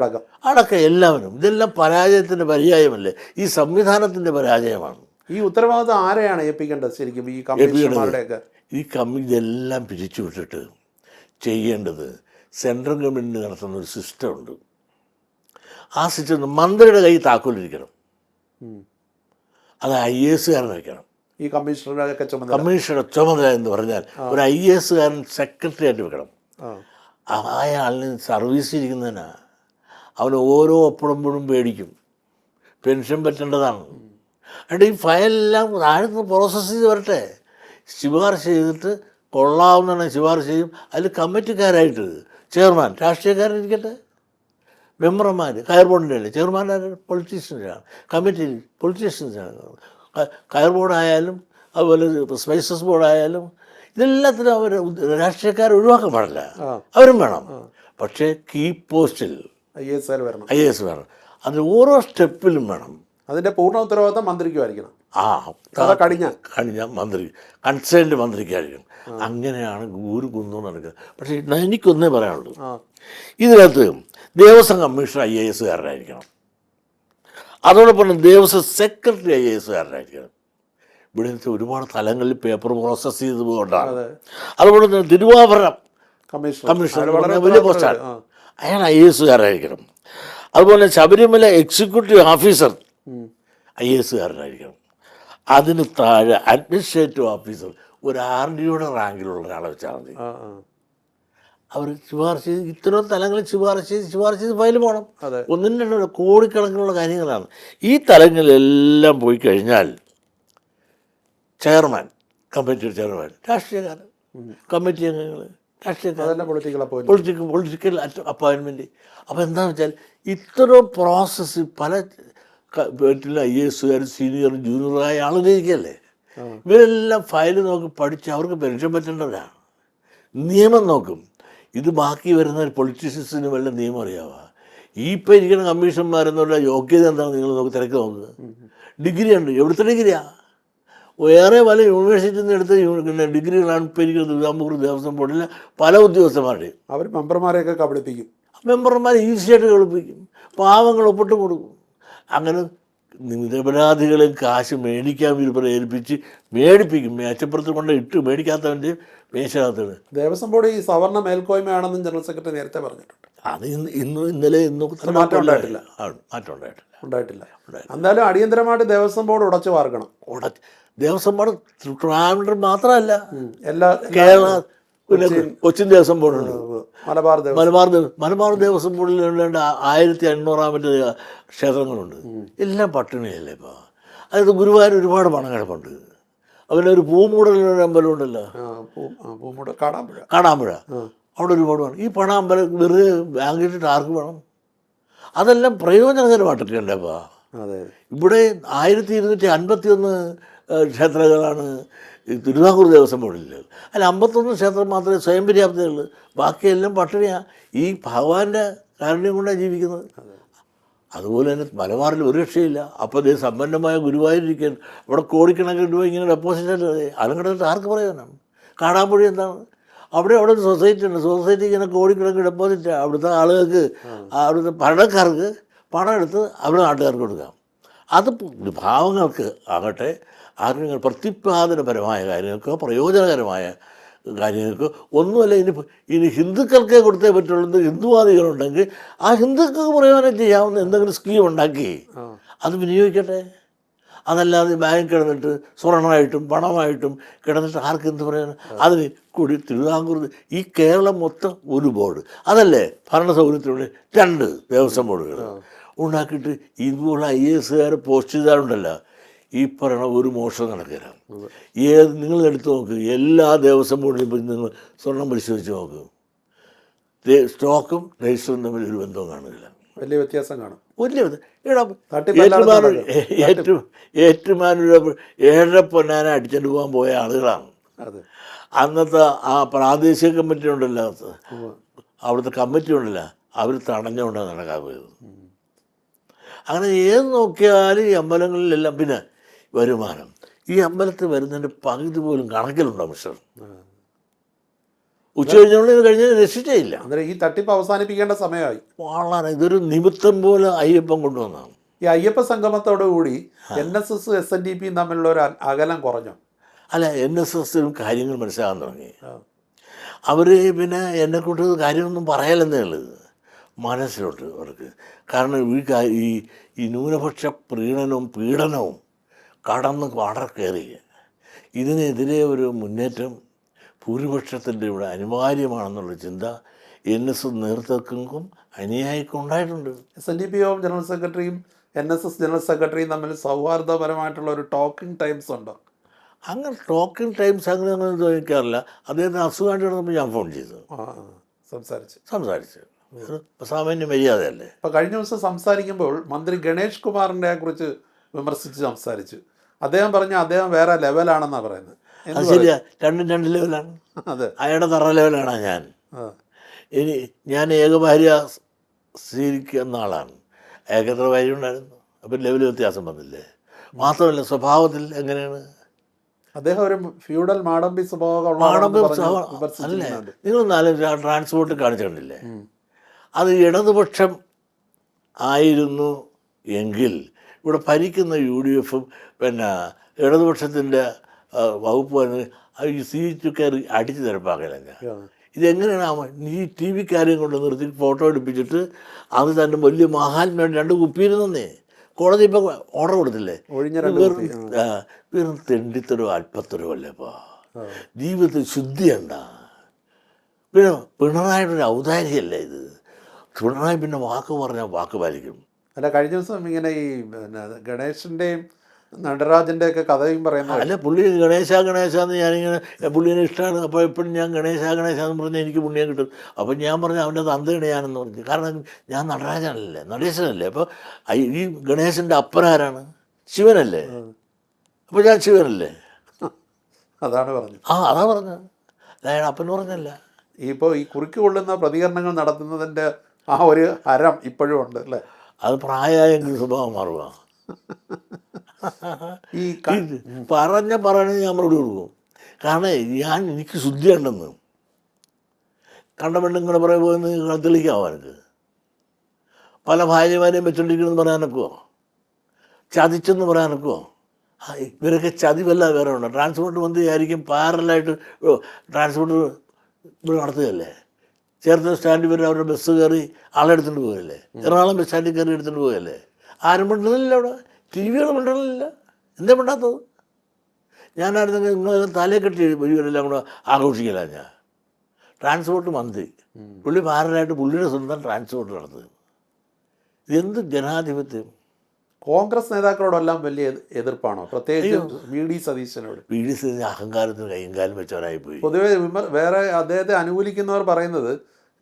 അടക്കം എല്ലാവരും. ഇതെല്ലാം പരാജയത്തിൻ്റെ പര്യായമല്ലേ, ഈ സംവിധാനത്തിൻ്റെ പരാജയമാണ്. ഈ ഉത്തരവാദിത്വം ആരെയാണ് ഏൽപ്പിക്കേണ്ടത് ശരിക്കും? ഈ കമ്മീഷണർമാരുടെയൊക്കെ ഇതെല്ലാം പിരിച്ചു വിട്ടിട്ട് ചെയ്യേണ്ടത് സെൻട്രൽ ഗവൺമെൻറ് നടത്തുന്ന ഒരു സിസ്റ്റമുണ്ട്. ആ സിസ്റ്റം മന്ത്രിയുടെ കൈ താക്കോലിരിക്കണം. അത് IAS വയ്ക്കണം. ഈ കമ്മീഷണറുടെ ചുമതല എന്ന് പറഞ്ഞാൽ ഒരു IAS സെക്രട്ടറി ആയിട്ട് വെക്കണം. അയാളിന് സർവീസ് ഇരിക്കുന്നതിനാ. അവന് ഓരോ ഒപ്പിടുമ്പോഴും പേടിക്കും, പെൻഷൻ പറ്റേണ്ടതാണ്. എന്നിട്ട് ഈ ഫയലെല്ലാം താഴത്ത് പ്രോസസ്സ് ചെയ്ത് വരട്ടെ. ശുപാർശ ചെയ്തിട്ട് കൊള്ളാവുന്നതാണ് ശുപാർശ ചെയ്യും. അതിൽ കമ്മിറ്റിക്കാരായിട്ട് ചെയർമാൻ രാഷ്ട്രീയക്കാരിരിക്കട്ടെ, മെമ്പർമാർ കയർ ബോർഡിൻ്റെ ചെയർമാനായ പൊളിറ്റീഷ്യൻസാണ്, കമ്മിറ്റിയിൽ പൊളിറ്റീഷ്യൻസാണ്. കയർ ബോർഡായാലും അതുപോലെ സ്പൈസസ് ബോർഡായാലും ഇതെല്ലാത്തിനും അവർ രാഷ്ട്രീയക്കാർ ഒഴിവാക്കാൻ പാടില്ല, അവരും വേണം. പക്ഷേ കീ പോസ്റ്റിൽ IAS വേണം. അതിന് ഓരോ സ്റ്റെപ്പിലും വേണം. അതിൻ്റെ പൂർണ്ണ ഉത്തരവാദിത്തം മന്ത്രിക്കുമായിരിക്കണം. കഴിഞ്ഞ മന്ത്രി കൺസേൺഡ് മന്ത്രിക്കായിരിക്കും. അങ്ങനെയാണ് ഒരു കുന്നും നടക്കുന്നത്. പക്ഷേ എനിക്കൊന്നേ പറയാനുള്ളൂ, ഇതിനകത്ത് ദേവസ്വം കമ്മീഷണർ IAS അതോടൊപ്പം ദേവസ്വം സെക്രട്ടറി IAS ഇവിടെ ഒരുപാട് തലങ്ങളിൽ പേപ്പർ പ്രോസസ്സ് ചെയ്ത് പോകൊണ്ടാണ്. അതുപോലെ തന്നെ തിരുവാഭരണം കമ്മീഷണർ വലിയ പോസ്റ്റാണ്, അയാൾ IAS അതുപോലെ ശബരിമല എക്സിക്യൂട്ടീവ് ഓഫീസർ IAS അതിന് താഴെ അഡ്മിനിസ്ട്രേറ്റീവ് ഓഫീസർ ഒരു RDOയുടെ റാങ്കിലുള്ള ഒരാളെ വെച്ചാൽ മതി. അവർ ശുപാർശ ചെയ്ത് ഇത്തരം തലങ്ങളിൽ ശുപാർശ ചെയ്ത് ഫയൽ പോകണം. ഒന്നും രണ്ടോ കോടിക്കണക്കിനുള്ള കാര്യങ്ങളാണ്. ഈ തലങ്ങളിലെല്ലാം പോയി കഴിഞ്ഞാൽ ചെയർമാൻ, കമ്മിറ്റിയുടെ ചെയർമാൻ രാഷ്ട്രീയക്കാരൻ, കമ്മിറ്റി അംഗങ്ങൾ രാഷ്ട്രീയക്കാരൻ, പൊളിറ്റിക്കൽ അപ്പോയിൻമെൻറ്റ്. അപ്പോൾ എന്താണെന്ന് വെച്ചാൽ ഇത്തരം പ്രോസസ്സ് പല വീട്ടിൽ IAS സീനിയറും ജൂനിയറായ ആളുകളിരിക്കല്ലേ. ഇവരെല്ലാം ഫയൽ നോക്കി പഠിച്ച് അവർക്ക് പെൻഷൻ പറ്റേണ്ടവരാണ്. നിയമം നോക്കും. ഇത് ബാക്കി വരുന്ന പൊളിറ്റീഷ്യൻസിന് വല്ല നിയമം അറിയാവുക. ഈ ഇപ്പം ഇരിക്കുന്ന കമ്മീഷന്മാരെന്നുള്ള യോഗ്യത എന്താണ് നിങ്ങൾ തിരക്ക് നോക്കുക. ഡിഗ്രി ഉണ്ട്, എവിടുത്തെ ഡിഗ്രിയാണ്? വേറെ പല യൂണിവേഴ്സിറ്റിയിൽ നിന്ന് എടുത്ത ഡിഗ്രികളാണ് ഇപ്പോൾ ഇരിക്കുന്നത് തിരുവിതാംകൂർ ദേവസ്വം ബോർഡിലെ പല ഉദ്യോഗസ്ഥന്മാരുടെയും. അവർ മെമ്പർമാരെയൊക്കെ കബളിപ്പിക്കും. മെമ്പർമാർ ഈസിയായിട്ട് കളിപ്പിക്കും, പാവങ്ങൾ ഒപ്പിട്ട് കൊടുക്കും. അങ്ങനെ നിരപരാധികളും കാശ് മേടിക്കാൻ ഏൽപ്പിച്ച് മേടിപ്പിക്കും. മേച്ചപ്പുറത്ത് കൊണ്ട് ഇട്ട് മേടിക്കാത്തവൻ്റെ മേശകത്താണ്. ദേവസ്വം ബോർഡ് ഈ സവർണ്ണ മേൽക്കോയ്മയാണെന്നും ജനറൽ സെക്രട്ടറി നേരത്തെ പറഞ്ഞിട്ടുണ്ട്. അത് ഇന്നലെ മാറ്റം ഉണ്ടായിട്ടില്ല. എന്തായാലും അടിയന്തരമായിട്ട് ദേവസ്വം ബോർഡ് ഉടച്ചു വാർക്കണം. ദേവസ്വം ബോർഡ് ട്രിവാൻഡ്രം മാത്രമല്ല, എല്ലാ കേരള പിന്നെ കൊച്ചിൻ ദേവസ്വം ബോർഡുണ്ട്, മലബാർ ദേവസ്വം, മലബാർ ദേവസ്വം ബോർഡിൽ വേണ്ട 1500 ക്ഷേത്രങ്ങളുണ്ട്. എല്ലാം പട്ടിണിയല്ലേ ഇപ്പോൾ. അതായത് ഗുരുവായൂർ ഒരുപാട് പണം കിടപ്പുണ്ട്. അതുപോലെ ഒരു പൂമൂടലൊരു അമ്പലം ഉണ്ടല്ലോ, കാടാമ്പുഴ, അവിടെ ഒരുപാട് പണം. ഈ പണം അമ്പലം വെറുതെ ബാങ്കിട്ടിട്ട് ആർക്ക് വേണം? അതെല്ലാം പ്രയോജനകരമായിട്ടൊക്കെ ഉണ്ടപ്പോൾ. ഇവിടെ 1251 ക്ഷേത്രങ്ങളാണ് ഈ തിരുവിതാംകൂർ ദേവസ്വം ബോർഡിൽ. അല്ല 51 ക്ഷേത്രം മാത്രമേ സ്വയം പര്യാപ്തതയുള്ളൂ, ബാക്കിയെല്ലാം പട്ടിണിയാണ്. ഈ ഭഗവാന്റെ കാരുണ്യം കൊണ്ടാണ് ജീവിക്കുന്നത്. അതുപോലെ തന്നെ മലബാറിൽ ഒരു രക്ഷയില്ല. അപ്പോൾ ഇതേ സമ്പന്നമായ ഗുരുവായൂരിക്കാൻ ഇവിടെ കോടിക്കണക്കിന് രൂപ ഇങ്ങനെ ഡെപ്പോസിറ്റ് ആയിട്ട് അതും കിടന്നിട്ട് ആർക്ക് പറയാനാണ്? കാടാമ്പുഴ എന്താണ്? അവിടെ ഒരു സൊസൈറ്റി ഉണ്ട്, സൊസൈറ്റി ഇങ്ങനെ കോടിക്കണക്കിന് ഡെപ്പോസിറ്റ്. അവിടുത്തെ ആളുകൾക്ക്, അവിടുത്തെ ഭരണക്കാർക്ക് പണം എടുത്ത് അവിടെ നാട്ടുകാർക്ക് കൊടുക്കാം. അത് പാവങ്ങൾക്ക് ആകട്ടെ, ആർക്കെങ്കിലും പ്രത്യുത്പാദനപരമായ കാര്യങ്ങൾക്കോ പ്രയോജനകരമായ കാര്യങ്ങൾക്ക് ഒന്നുമല്ല. ഇനി ഹിന്ദുക്കൾക്കേ കൊടുത്തേ പറ്റുള്ളൂ, ഹിന്ദുവാദികളുണ്ടെങ്കിൽ ആ ഹിന്ദുക്കൾക്ക് പ്രയോജനം ചെയ്യാവുന്ന എന്തെങ്കിലും സ്കീം ഉണ്ടാക്കി അത് വിനിയോഗിക്കട്ടെ. അതല്ലാതെ ബാങ്ക് കിടന്നിട്ട് സ്വർണ്ണമായിട്ടും പണമായിട്ടും കിടന്നിട്ട് ആർക്ക് എന്ത് പറയാൻ? അതിന് കൂടി തിരുവിതാംകൂർ, ഈ കേരളം മൊത്തം ഒരു ബോർഡ്, അതല്ലേ ഭരണ സൗകര്യത്തിലൂടെ 2 ദേവസ്വം ബോർഡുകൾ ഉണ്ടാക്കിയിട്ട് ഇതുപോലെ IAS പോസ്റ്റ് ചെയ്താലുണ്ടല്ലോ ഈ പറയണ ഒരു മോഷണം നടക്കില്ല. നിങ്ങൾ എടുത്ത് നോക്ക്, എല്ലാ ദേവസ്വം ബോർഡിലും ഇപ്പോൾ നിങ്ങൾ സ്വർണം പരിശോധിച്ച് നോക്ക്, സ്റ്റോക്കും രജിസ്റ്ററും തമ്മിൽ ഒരു ബന്ധവും കാണില്ല. വലിയ വ്യത്യാസം കാണും. ഏറ്റുമാനൂർ 7 പൊന്നാന അടിച്ചിട്ട് പോകാൻ പോയ ആളുകളാണ്. അന്നത്തെ ആ പ്രാദേശിക കമ്മിറ്റി ഉണ്ടല്ലോ, അവിടുത്തെ കമ്മിറ്റി ഉണ്ടല്ലോ, അവർ തടഞ്ഞുകൊണ്ടാണ് നടക്കാൻ പോയത്. അങ്ങനെ ഏത് നോക്കിയാലും ഈ അമ്പലങ്ങളിലെല്ലാം പിന്നെ വരുമാനം. ഈ അമ്പലത്തിൽ വരുന്നതിൻ്റെ പകുതി പോലും കണക്കിലുണ്ടോ മിസ്റ്റർ? ഉച്ച കഴിഞ്ഞോണ്ട് ഇത് കഴിഞ്ഞാൽ രക്ഷിച്ചേ ഇല്ല. അന്നേരം ഈ തട്ടിപ്പ് അവസാനിപ്പിക്കേണ്ട സമയമായി. വളരെ ഇതൊരു നിമിത്തം പോലെ അയ്യപ്പൻ കൊണ്ടുവന്നതാണ്. ഈ അയ്യപ്പ സംഗമത്തോടുകൂടി NSS SNDP തമ്മിലുള്ള ഒരു അകലം കുറഞ്ഞു. അല്ല, NSSനും കാര്യങ്ങൾ മനസ്സിലാകാൻ തുടങ്ങി. അവർ പിന്നെ എന്നെക്കൊണ്ട് കാര്യമൊന്നും പറയാലെന്നേ ഉള്ളത് മനസ്സിലോട്ട് അവർക്ക്. കാരണം ഈ ന്യൂനപക്ഷ പീഡനവും കടന്ന് വളരെ കയറി. ഇതിനെതിരെ ഒരു മുന്നേറ്റം ഭൂരിപക്ഷത്തിൻ്റെ ഇവിടെ അനിവാര്യമാണെന്നുള്ള ചിന്ത NS നേതൃത്വങ്ങൾക്കും അനുയായിക്കും ഉണ്ടായിട്ടുണ്ട്. SNDP യോഗം ജനറൽ സെക്രട്ടറിയും NSS ജനറൽ സെക്രട്ടറിയും തമ്മിൽ സൗഹാർദ്ദപരമായിട്ടുള്ള ഒരു ടോക്കിംഗ് ടൈംസ് ഉണ്ട്. അങ്ങനെ ടോക്കിംഗ് ടൈംസ് അങ്ങനെ ചോദിക്കാറില്ല. അദ്ദേഹത്തിന് അസുഖമായിട്ട് കിടന്നപ്പോൾ ഞാൻ ഫോൺ ചെയ്തു, സംസാരിച്ച് സാമാന്യ മര്യാദയല്ലേ. അപ്പോൾ കഴിഞ്ഞ ദിവസം സംസാരിക്കുമ്പോൾ മന്ത്രി ഗണേഷ് കുമാറിനെ കുറിച്ച് വിമർശിച്ച് സംസാരിച്ചു. അദ്ദേഹം പറഞ്ഞു അദ്ദേഹം വേറെ ലെവലാണെന്നാണ് പറയുന്നത്. അത് ശരിയാ, 2 ലെവലാണ്. അതെ, അയാളുടെ തറ ലെവലാണ് ഞാൻ. ഞാൻ ഏകഭാര്യ സ്വീകരിക്കുന്ന ആളാണ്. അയാൾക്ക് എത്ര ഭാര്യ ഉണ്ടായിരുന്നു? അപ്പം ലെവൽ വ്യത്യാസം വന്നില്ലേ? മാത്രമല്ല സ്വഭാവത്തിൽ എങ്ങനെയാണ് അദ്ദേഹം ഒരു ഫ്യൂഡൽ മാടമ്പി സ്വഭാവം അല്ലേ? നിങ്ങൾ 4 ട്രാൻസ്പോർട്ട് കാണിച്ചിട്ടില്ലേ? അത് ഇടതുപക്ഷം ആയിരുന്നു എങ്കിൽ ഇവിടെ ഭരിക്കുന്ന UDFും പിന്നെ ഇടതുപക്ഷത്തിൻ്റെ വകുപ്പ് വന്ന് ഈ സീറ്റുകാർ അടിച്ച് നിരപ്പാക്കല. ഇതെങ്ങനെയാണ് ഈ TV-കാരെയും കൊണ്ട് നിർത്തി ഫോട്ടോ എടുപ്പിച്ചിട്ട് അത് തന്നെ വലിയ മഹാത്മയാണ് 2 കുപ്പിയിരുന്നേ. കോടതി ഇപ്പോൾ ഓർഡർ കൊടുത്തില്ലേ? വെറും തെണ്ടിത്തരോ അല്പത്തരോ അല്ലേ ഇപ്പോൾ ജീവിതത്തിൽ ശുദ്ധിയുണ്ട. പിന്നെ പിണറായിയുടെ ഔദാര്യമല്ലേ ഇത്? പിണറായി പിന്നെ വാക്ക് പറഞ്ഞാൽ വാക്ക് പാലിക്കും. അല്ല, കഴിഞ്ഞ ദിവസം ഇങ്ങനെ ഈ ഗണേശൻ്റെയും നടരാജൻ്റെ ഒക്കെ കഥയും പറയുന്നത്. അല്ല, പുള്ളി ഗണേശാന്ന് ഞാനിങ്ങനെ പുള്ളിനെ ഇഷ്ടമാണ്. അപ്പോൾ എപ്പോഴും ഞാൻ ഗണേശാന്ന് പറഞ്ഞാൽ എനിക്ക് പുണ്യം കിട്ടും. അപ്പം ഞാൻ പറഞ്ഞു അവൻ്റെ തന്തയാണ് ഞാനെന്ന് പറഞ്ഞു. കാരണം ഞാൻ നടരാജനല്ലേ, നടേശനല്ലേ. അപ്പോൾ ഈ ഗണേശൻ്റെ അപ്പനാരാണ്? ശിവനല്ലേ. അപ്പോൾ ഞാൻ ശിവനല്ലേ. അതാണ് പറഞ്ഞത്. അതാ പറഞ്ഞത്, അയാൾ അപ്പൻ പറഞ്ഞല്ല. ഇപ്പോൾ ഈ കുറിക്ക് കൊള്ളുന്ന പ്രതികരണങ്ങൾ നടത്തുന്നതിൻ്റെ ആ ഒരു ഹരം ഇപ്പോഴും ഉണ്ട് അല്ലേ? അത് പ്രായമായെങ്കിൽ സ്വഭാവം മാറുക. ഈ പറഞ്ഞ ഞാൻ മറുപടി കൊടുക്കും. കാരണം എനിക്ക് ശുദ്ധിയുണ്ടെന്ന് കണ്ട പെണ്ണുങ്ങളെ പുറകെ പോയെന്ന് തെളിയിക്കാമോ? എനിക്ക് പല ഭാര്യമാരെയും വെച്ചോണ്ടിരിക്കണമെന്ന് പറയാനൊക്കുമോ? ചതിച്ചെന്ന് പറയാനൊക്കുമോ? ഇവരൊക്കെ ചതിവല്ല വേറെ ഉണ്ട്. ട്രാൻസ്പോർട്ട് മന്ത്രി ആയിരിക്കും പാരലായിട്ട് ട്രാൻസ്പോർട്ട് ഇവിടെ നടത്തുകയല്ലേ. ചേർത്തല സ്റ്റാൻഡിൽ വരെ അവരുടെ ബസ് കയറി ആളെ എടുത്തുകൊണ്ട് പോകല്ലേ. എറണാകുളം ബസ് സ്റ്റാൻഡിൽ കയറി എടുത്തുകൊണ്ട് പോകല്ലേ. ആരും മിണ്ടുന്നില്ല അവിടെ. TV-കൾ മിണ്ടണില്ല. എന്താ മിണ്ടാത്തത്? ഞാനായിരുന്നെങ്കിൽ നിങ്ങളെല്ലാം തലയെ കെട്ടി ഇവരെല്ലാം കൂടെ ആഘോഷിക്കില്ല. ട്രാൻസ്പോർട്ട് മന്ത്രി, പുള്ളി ഭാരനായിട്ട് പുള്ളിയുടെ സ്വന്തം ട്രാൻസ്പോർട്ട് നടത്തുക. ഇതെന്ത് ജനാധിപത്യം? കോൺഗ്രസ് നേതാക്കളോടെല്ലാം വലിയ എതിർപ്പാണോ, പ്രത്യേകിച്ച് വി ഡി സതീശനോട്? വി ഡി സതീശൻ അഹങ്കാരത്തിന് കൈയും കാലും വെച്ചവരായിപ്പോയി. പൊതുവെ വേറെ അദ്ദേഹത്തെ അനുകൂലിക്കുന്നവർ പറയുന്നത്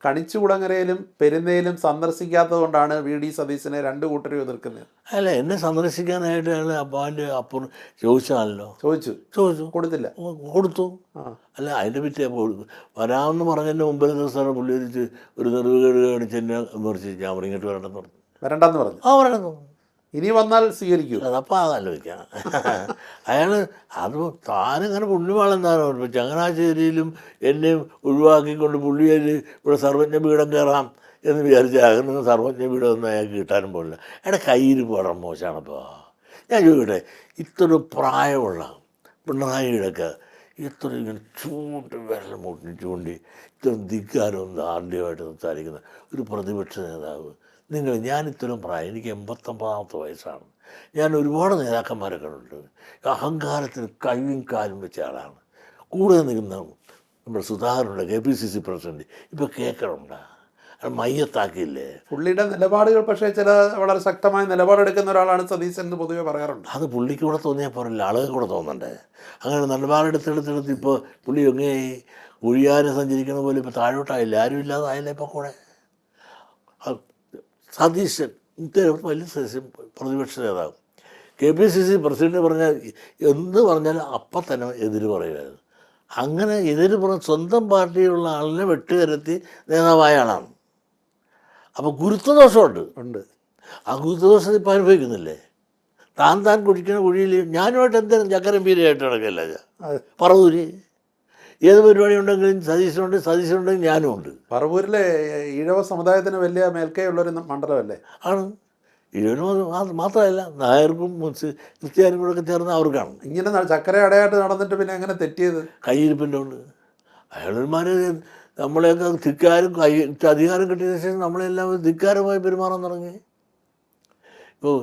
കണിച്ചുകുളങ്ങരയിലും പെരുന്നയിലും സന്ദർശിക്കാത്തത് കൊണ്ടാണ് വി ഡി സതീശനെ രണ്ടു കൂട്ടരും എതിർക്കുന്നത്. അല്ല, എന്നെ സന്ദർശിക്കാനായിട്ട് അയാൾ അപ്പാൻ്റെ അപ്പുറം ചോദിച്ചാണല്ലോ. ചോദിച്ചു കൊടുത്തില്ല. കൊടുത്തു. അല്ല, അതിൻ്റെ പറ്റി വരാമെന്ന് പറഞ്ഞതിൻ്റെ മുമ്പിലെ ദിവസമാണ് പുള്ളി ഒരു നെറുകേട് കാണിച്ച് എന്നെ വിമർശിച്ചു. ഞാൻ ഇങ്ങോട്ട് വരണ്ടെന്ന് പറഞ്ഞു. വരണ്ടെന്ന് പറഞ്ഞു. വരണ്ടെന്ന്. ഇനി വന്നാൽ സ്വീകരിക്കും. അതപ്പോൾ ആലോചിക്കാം. അയാൾ അത് താനിങ്ങനെ പുണ്യമാണെന്നാണ്. ഇപ്പോൾ ചങ്ങനാശ്ശേരിയിലും എന്നെ ഒഴിവാക്കിക്കൊണ്ട് പുള്ളിയിൽ ഇവിടെ സർവജ്ഞ പീഠം കയറാം എന്ന് വിചാരിച്ചാൽ അങ്ങനെ സർവജ്ഞ പീഠം ഒന്നും അയാൾക്ക് കിട്ടാനും പോലില്ല. അയാളുടെ കയ്യിൽ വളരെ മോശമാണിപ്പോൾ. ഞാൻ ചോദിക്കട്ടെ, ഇത്ര പ്രായമുള്ള പിണറായിയുടെയൊക്കെ ഇത്ര ഇങ്ങനെ വെള്ളം മുട്ടിച്ചുകൊണ്ട് ഇത്ര ധിക്കാരവും ദാർഢ്യമായിട്ട് സംസാരിക്കുന്ന ഒരു പ്രതിപക്ഷ നേതാവ് ഞാൻ ഇത്രയും പ്രായം, എനിക്ക് 89 വയസ്സാണ്. ഞാൻ ഒരുപാട് നേതാക്കന്മാരെ കണ്ടിട്ടുണ്ട്. അഹങ്കാരത്തിന് കയ്യും കാലും വെച്ച ആളാണ്. കൂടെ നിൽക്കുന്ന നമ്മുടെ സുധാകരനുണ്ട്, KPCC പ്രസിഡന്റ്, ഇപ്പോൾ കേൾക്കണുണ്ട്. അത് മയ്യത്താക്കിയില്ലേ പുള്ളിയുടെ നിലപാടുകൾ. പക്ഷേ ചില വളരെ ശക്തമായ നിലപാടെടുക്കുന്ന ഒരാളാണ് സതീശൻ എന്ന് പൊതുവെ പറയാറുണ്ട്. അത് പുള്ളിക്ക് കൂടെ തോന്നിയാൽ പോരല്ല, ആളുകൾ കൂടെ തോന്നണ്ടേ? അങ്ങനെ നിലപാടെടുത്തെടുത്തെടുത്ത് ഇപ്പോൾ പുള്ളി എങ്ങനെയായി ഒഴിയാനെ സഞ്ചരിക്കുന്ന പോലെ ഇപ്പോൾ താഴോട്ടായില്ല, ആരും ഇല്ലാതായില്ല. ഇപ്പോൾ കൂടെ സതീശൻ ഇത്തരം വലിയ പ്രതിപക്ഷ നേതാവ് KPCC പ്രസിഡന്റ് പറഞ്ഞാൽ എന്ത് പറഞ്ഞാലും അപ്പം തന്നെ എതിര് പറയുമായിരുന്നു. അങ്ങനെ എതിര് പറഞ്ഞ സ്വന്തം പാർട്ടിയിലുള്ള ആളിനെ വെട്ടുകരത്തി നേതാവായ ആളാണ്. അപ്പോൾ ഗുരുത്വദോഷമുണ്ട്. ആ ഗുരുത്വദോഷം ഇപ്പം അനുഭവിക്കുന്നില്ലേ? താൻ കുടിക്കുന്ന കുഴിയിൽ ഞാനുമായിട്ട് എന്തെങ്കിലും ചക്കരം പീരയായിട്ട് നടക്കില്ല. പറവൂര് ഏത് പരിപാടി ഉണ്ടെങ്കിലും സതീശനുണ്ടെങ്കിൽ ഞാനും ഉണ്ട്. പറവൂരിലെ ഈഴവ സമുദായത്തിന് വലിയ മേൽക്കൈയുള്ളൊരു മണ്ഡലമല്ലേ? ആണ്. ഈഴവന് മാത്രമല്ല, നായർക്കും ക്രിസ്ത്യാനിക്കും കൂടെ ചേർന്ന് അവർക്കാണ്. ഇങ്ങനെ ചക്കര അടയായിട്ട് നടന്നിട്ട് പിന്നെ എങ്ങനെ തെറ്റിയത്? കയ്യിരിപ്പിൻ്റെ ഉണ്ട്. അയാളന്മാർ നമ്മളെയൊക്കെ ധിക്കാരും അധികാരം കിട്ടിയതിന് ശേഷം നമ്മളെല്ലാം ധിക്കാരമായി പെരുമാറാൻ തുടങ്ങി. ഇപ്പോൾ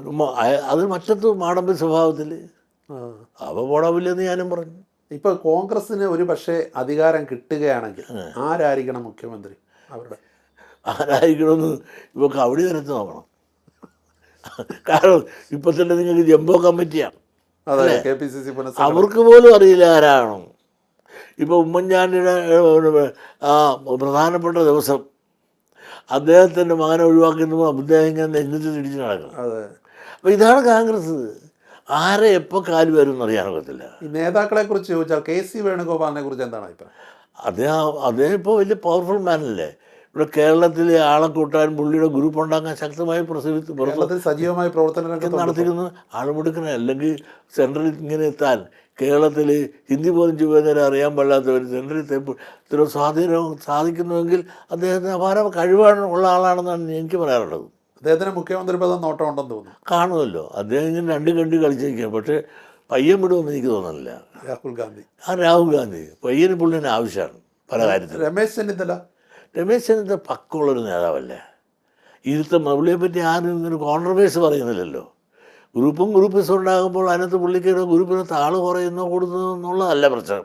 അത് മറ്റത്ത് മാടമ്പി സ്വഭാവത്തിൽ അവ പോടാവില്ലെന്ന് ഞാനും പറഞ്ഞു. ഇപ്പോൾ കോൺഗ്രസ്സിന് ഒരു പക്ഷേ അധികാരം കിട്ടുകയാണെങ്കിൽ ആരായിരിക്കണം മുഖ്യമന്ത്രി? ആരായിരിക്കണമെന്ന് ഇപ്പോൾ കവടി നിരത്ത് നോക്കണം. കാരണം ഇപ്പം തന്നെ നിങ്ങൾക്ക് ജംബോ കമ്മിറ്റിയാണ്. അവർക്ക് പോലും അറിയില്ല ആരാണ്. ഇപ്പോൾ ഉമ്മൻചാണ്ടിയുടെ പ്രധാനപ്പെട്ട ദിവസം അദ്ദേഹത്തിൻ്റെ മകനെ ഒഴിവാക്കുന്നപ്പോൾ അദ്ദേഹം ഇങ്ങനെ നെഞ്ഞിട്ട് തിരിച്ച് നടക്കണം. അപ്പോൾ ഇതാണ് കോൺഗ്രസ്. ആരെ എപ്പോൾ കാല് വരും എന്നറിയാനൊക്കത്തില്ല. ഈ നേതാക്കളെ കുറിച്ച് ചോദിച്ചാൽ KC വേണുഗോപാലിനെ കുറിച്ച് എന്താണ് അഭിപ്രായം? അദ്ദേഹം ഇപ്പോൾ വലിയ പവർഫുൾ മാനല്ലേ. ഇവിടെ കേരളത്തിൽ ആളെ കൂട്ടാൻ പുള്ളിയുടെ ഗ്രൂപ്പ് ഉണ്ടാക്കാൻ ശക്തമായി സജീവമായി പ്രവർത്തനം നടത്തിക്കുന്ന ആളുമെടുക്കണം. അല്ലെങ്കിൽ സെൻട്രലിൽ ഇങ്ങനെ എത്താൻ കേരളത്തിൽ ഹിന്ദി പോലും ചുവന്നേരം അറിയാൻ പാടില്ലാത്തവർ സെൻട്രലിൽ ഇത്ര സ്വാധീനം സാധിക്കുന്നുവെങ്കിൽ അദ്ദേഹത്തിന് അപാര കഴിവുള്ള ആളാണെന്നാണ് എനിക്ക് പറയാറുള്ളത്. അദ്ദേഹത്തിന് മുഖ്യമന്ത്രി പദം നോട്ടമുണ്ടെന്ന് തോന്നുന്നു. കാണുമല്ലോ, അദ്ദേഹം ഇങ്ങനെ രണ്ട് കണ്ടി കളിച്ചിരിക്കുക. പക്ഷേ പയ്യൻ വിടുമെന്ന് എനിക്ക് തോന്നുന്നില്ല. രാഹുൽ ഗാന്ധി പയ്യന് പുള്ളിന് ആവശ്യമാണ് പല കാര്യത്തിലും. രമേശ് ചെന്നിത്തല പക്കമുള്ളൊരു നേതാവല്ലേ. ഇരുത്ത പുള്ളിയെ പറ്റി ആരും ഇങ്ങനെ കോൺട്രവേഴ്സ് പറയുന്നില്ലല്ലോ. ഗ്രൂപ്പീസും ഉണ്ടാകുമ്പോൾ അതിനകത്ത് പുള്ളിക്ക് ഗ്രൂപ്പിന് താള് കുറയുന്നോ കൂടുന്നോ എന്നുള്ളതല്ല പ്രശ്നം.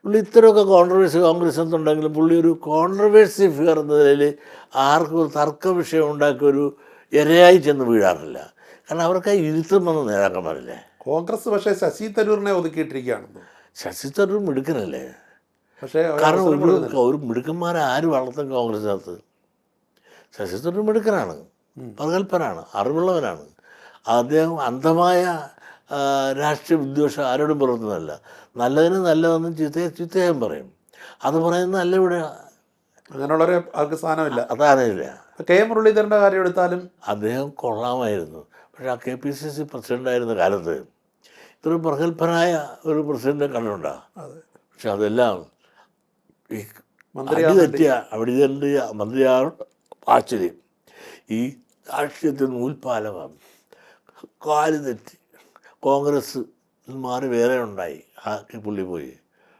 പുള്ളി ഇത്തരമൊക്കെ കോൺട്രവേഴ്സി കോൺഗ്രസിനകത്തുണ്ടെങ്കിലും പുള്ളി ഒരു കോൺട്രവേഴ്സി ഫിഗർ എന്ന നിലയിൽ ആർക്കും ഒരു തർക്ക വിഷയം ഉണ്ടാക്കിയൊരു ഇരയായി ചെന്ന് വീഴാറില്ല. കാരണം അവർക്ക് ഇരുത്തം വന്ന നേതാക്കന്മാരല്ലേ. കോൺഗ്രസ് പക്ഷേ ശശി തരൂരിനെ ഒതുക്കിയിട്ടിരിക്കുകയാണ്. ശശി തരൂർ മിടുക്കനല്ലേ. പക്ഷേ കാരണം ഒരു മിടുക്കന്മാരെ ആര് വളർത്തും കോൺഗ്രസിനകത്ത്? ശശി തരൂർ മിടുക്കനാണ്, പ്രഗത്ഭനാണ്, അറിവുള്ളവനാണ്. അദ്ദേഹം അന്ധമായ രാഷ്ട്രീയ വിദ്വേഷം ആരോടും പുലർത്തുന്നതല്ല. നല്ലതിന് നല്ലതെന്നും ചീത്തയും പറയും. അത് പറയുന്നതല്ല ഇവിടെ. അങ്ങനെയുള്ളവരെ ആൾക്ക് സ്ഥാനമില്ല. സ്ഥാനമില്ല. K മുരളീധരൻ്റെ കാര്യം എടുത്താലും അദ്ദേഹം കൊള്ളാമായിരുന്നു. പക്ഷേ ആ KPCC പ്രസിഡൻ്റായിരുന്ന കാലത്ത് ഇത്രയും പ്രഗത്ഭനായ ഒരു പ്രസിഡൻറ്റിനെ കണ്ടിട്ടുണ്ടോ? പക്ഷെ അതെല്ലാം ഈ തെറ്റിയ മന്ത്രിയാണ് ആശ്ചര്യം. ഈ രാഷ്ട്രീയത്തിൽ നൂൽപ്പാലമാണ്. കാല് തെറ്റി കോൺഗ്രസ് മാറി വേറെ ഉണ്ടായി. ആ പുള്ളി പോയി.